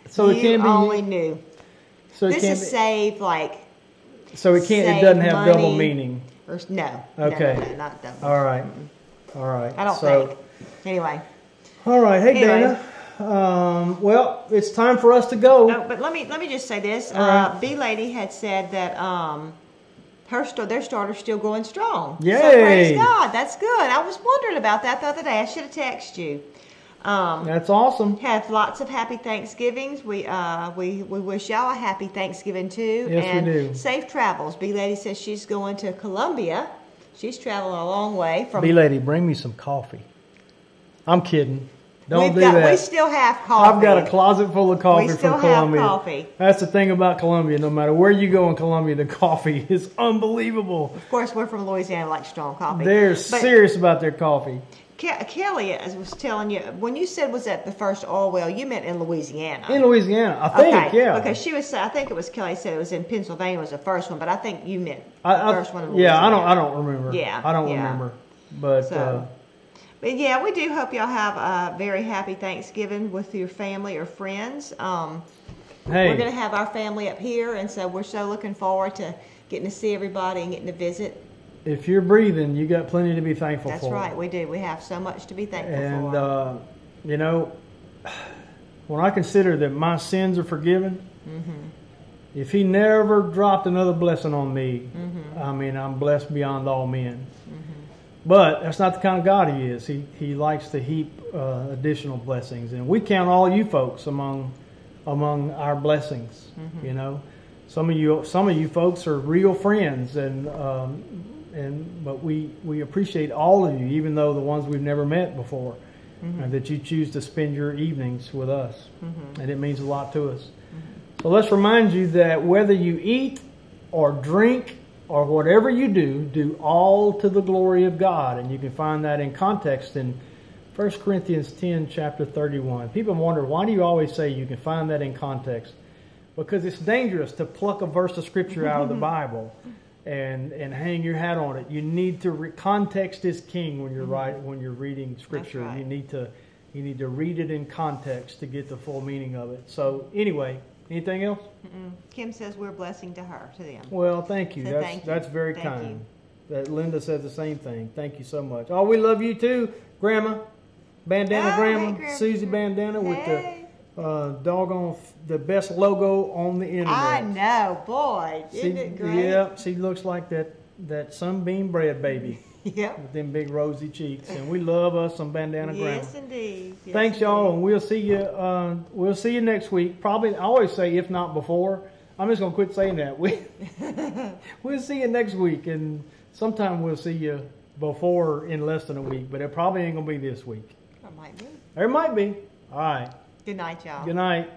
so it can't be, only knew. So this is save like. So it can't. It doesn't have double meaning. Or no. Okay. No, not double. All right. All right. I don't think. Anyway. All right. Hey, Dana. Well, it's time for us to go. No, but let me just say this. Right. B Lady had said that their starter's still going strong. Yay! So praise God. That's good. I was wondering about that the other day. I should have texted you. That's awesome. Have lots of happy Thanksgivings. We wish y'all a happy Thanksgiving too. Yes, and we do. Safe travels. B Lady says she's going to Columbia. She's traveling a long way from. B Lady, bring me some coffee. I'm kidding. Don't do that. We still have coffee. I've got a closet full of coffee from Columbia. Have coffee. That's the thing about Columbia. No matter where you go in Columbia, the coffee is unbelievable. Of course, we're from Louisiana, like strong coffee. They're serious about their coffee. Kelly was telling you, when you said was at the first oil well, you meant in Louisiana. In Louisiana, I think, yeah. Okay, she was. I think it was Kelly said it was in Pennsylvania was the first one, but I think you meant the first one in Louisiana. Yeah, I don't remember. Yeah, I don't remember. But, but yeah, we do hope y'all have a very happy Thanksgiving with your family or friends. We're going to have our family up here, and so we're so looking forward to getting to see everybody and getting to visit. If you're breathing, you got plenty to be thankful for. That's right, we do. We have so much to be thankful for. And, you know, when I consider that my sins are forgiven, if he never dropped another blessing on me, I mean, I'm blessed beyond all men. But that's not the kind of God he is. He likes to heap additional blessings. And we count all you folks among our blessings, you know. Some of you folks are real friends, but we appreciate all of you, even though the ones we've never met before, that you choose to spend your evenings with us, and it means a lot to us. So let's remind you that whether you eat or drink or whatever you do all to the glory of God, and you can find that in context in 1 Corinthians 10, chapter 31. People wonder, why do you always say you can find that in context? Because it's dangerous to pluck a verse of Scripture out of the Bible and hang your hat on it. You need to context is king when you're reading Scripture. Right. You need to read it in context to get the full meaning of it. So anyway, anything else? Kim says we're a blessing to them. Well, thank you. That's very kind. That Linda says the same thing. Thank you so much. Oh, we love you too, Grandma. Bandana Grandma. Hey, Susie Bandana with the doggone the best logo on the internet. I know, boy. Isn't it great? Yeah, she looks like that Sunbeam bread baby. Yep. With them big rosy cheeks. And we love us some Bandana Grandma. Yes, indeed. Yes, thanks, y'all, and we'll see you next week. Probably, I always say if not before. I'm just going to quit saying that. We'll see you next week, and sometime we'll see you before in less than a week, but it probably ain't going to be this week. It might be. It might be. All right. Good night, y'all. Good night.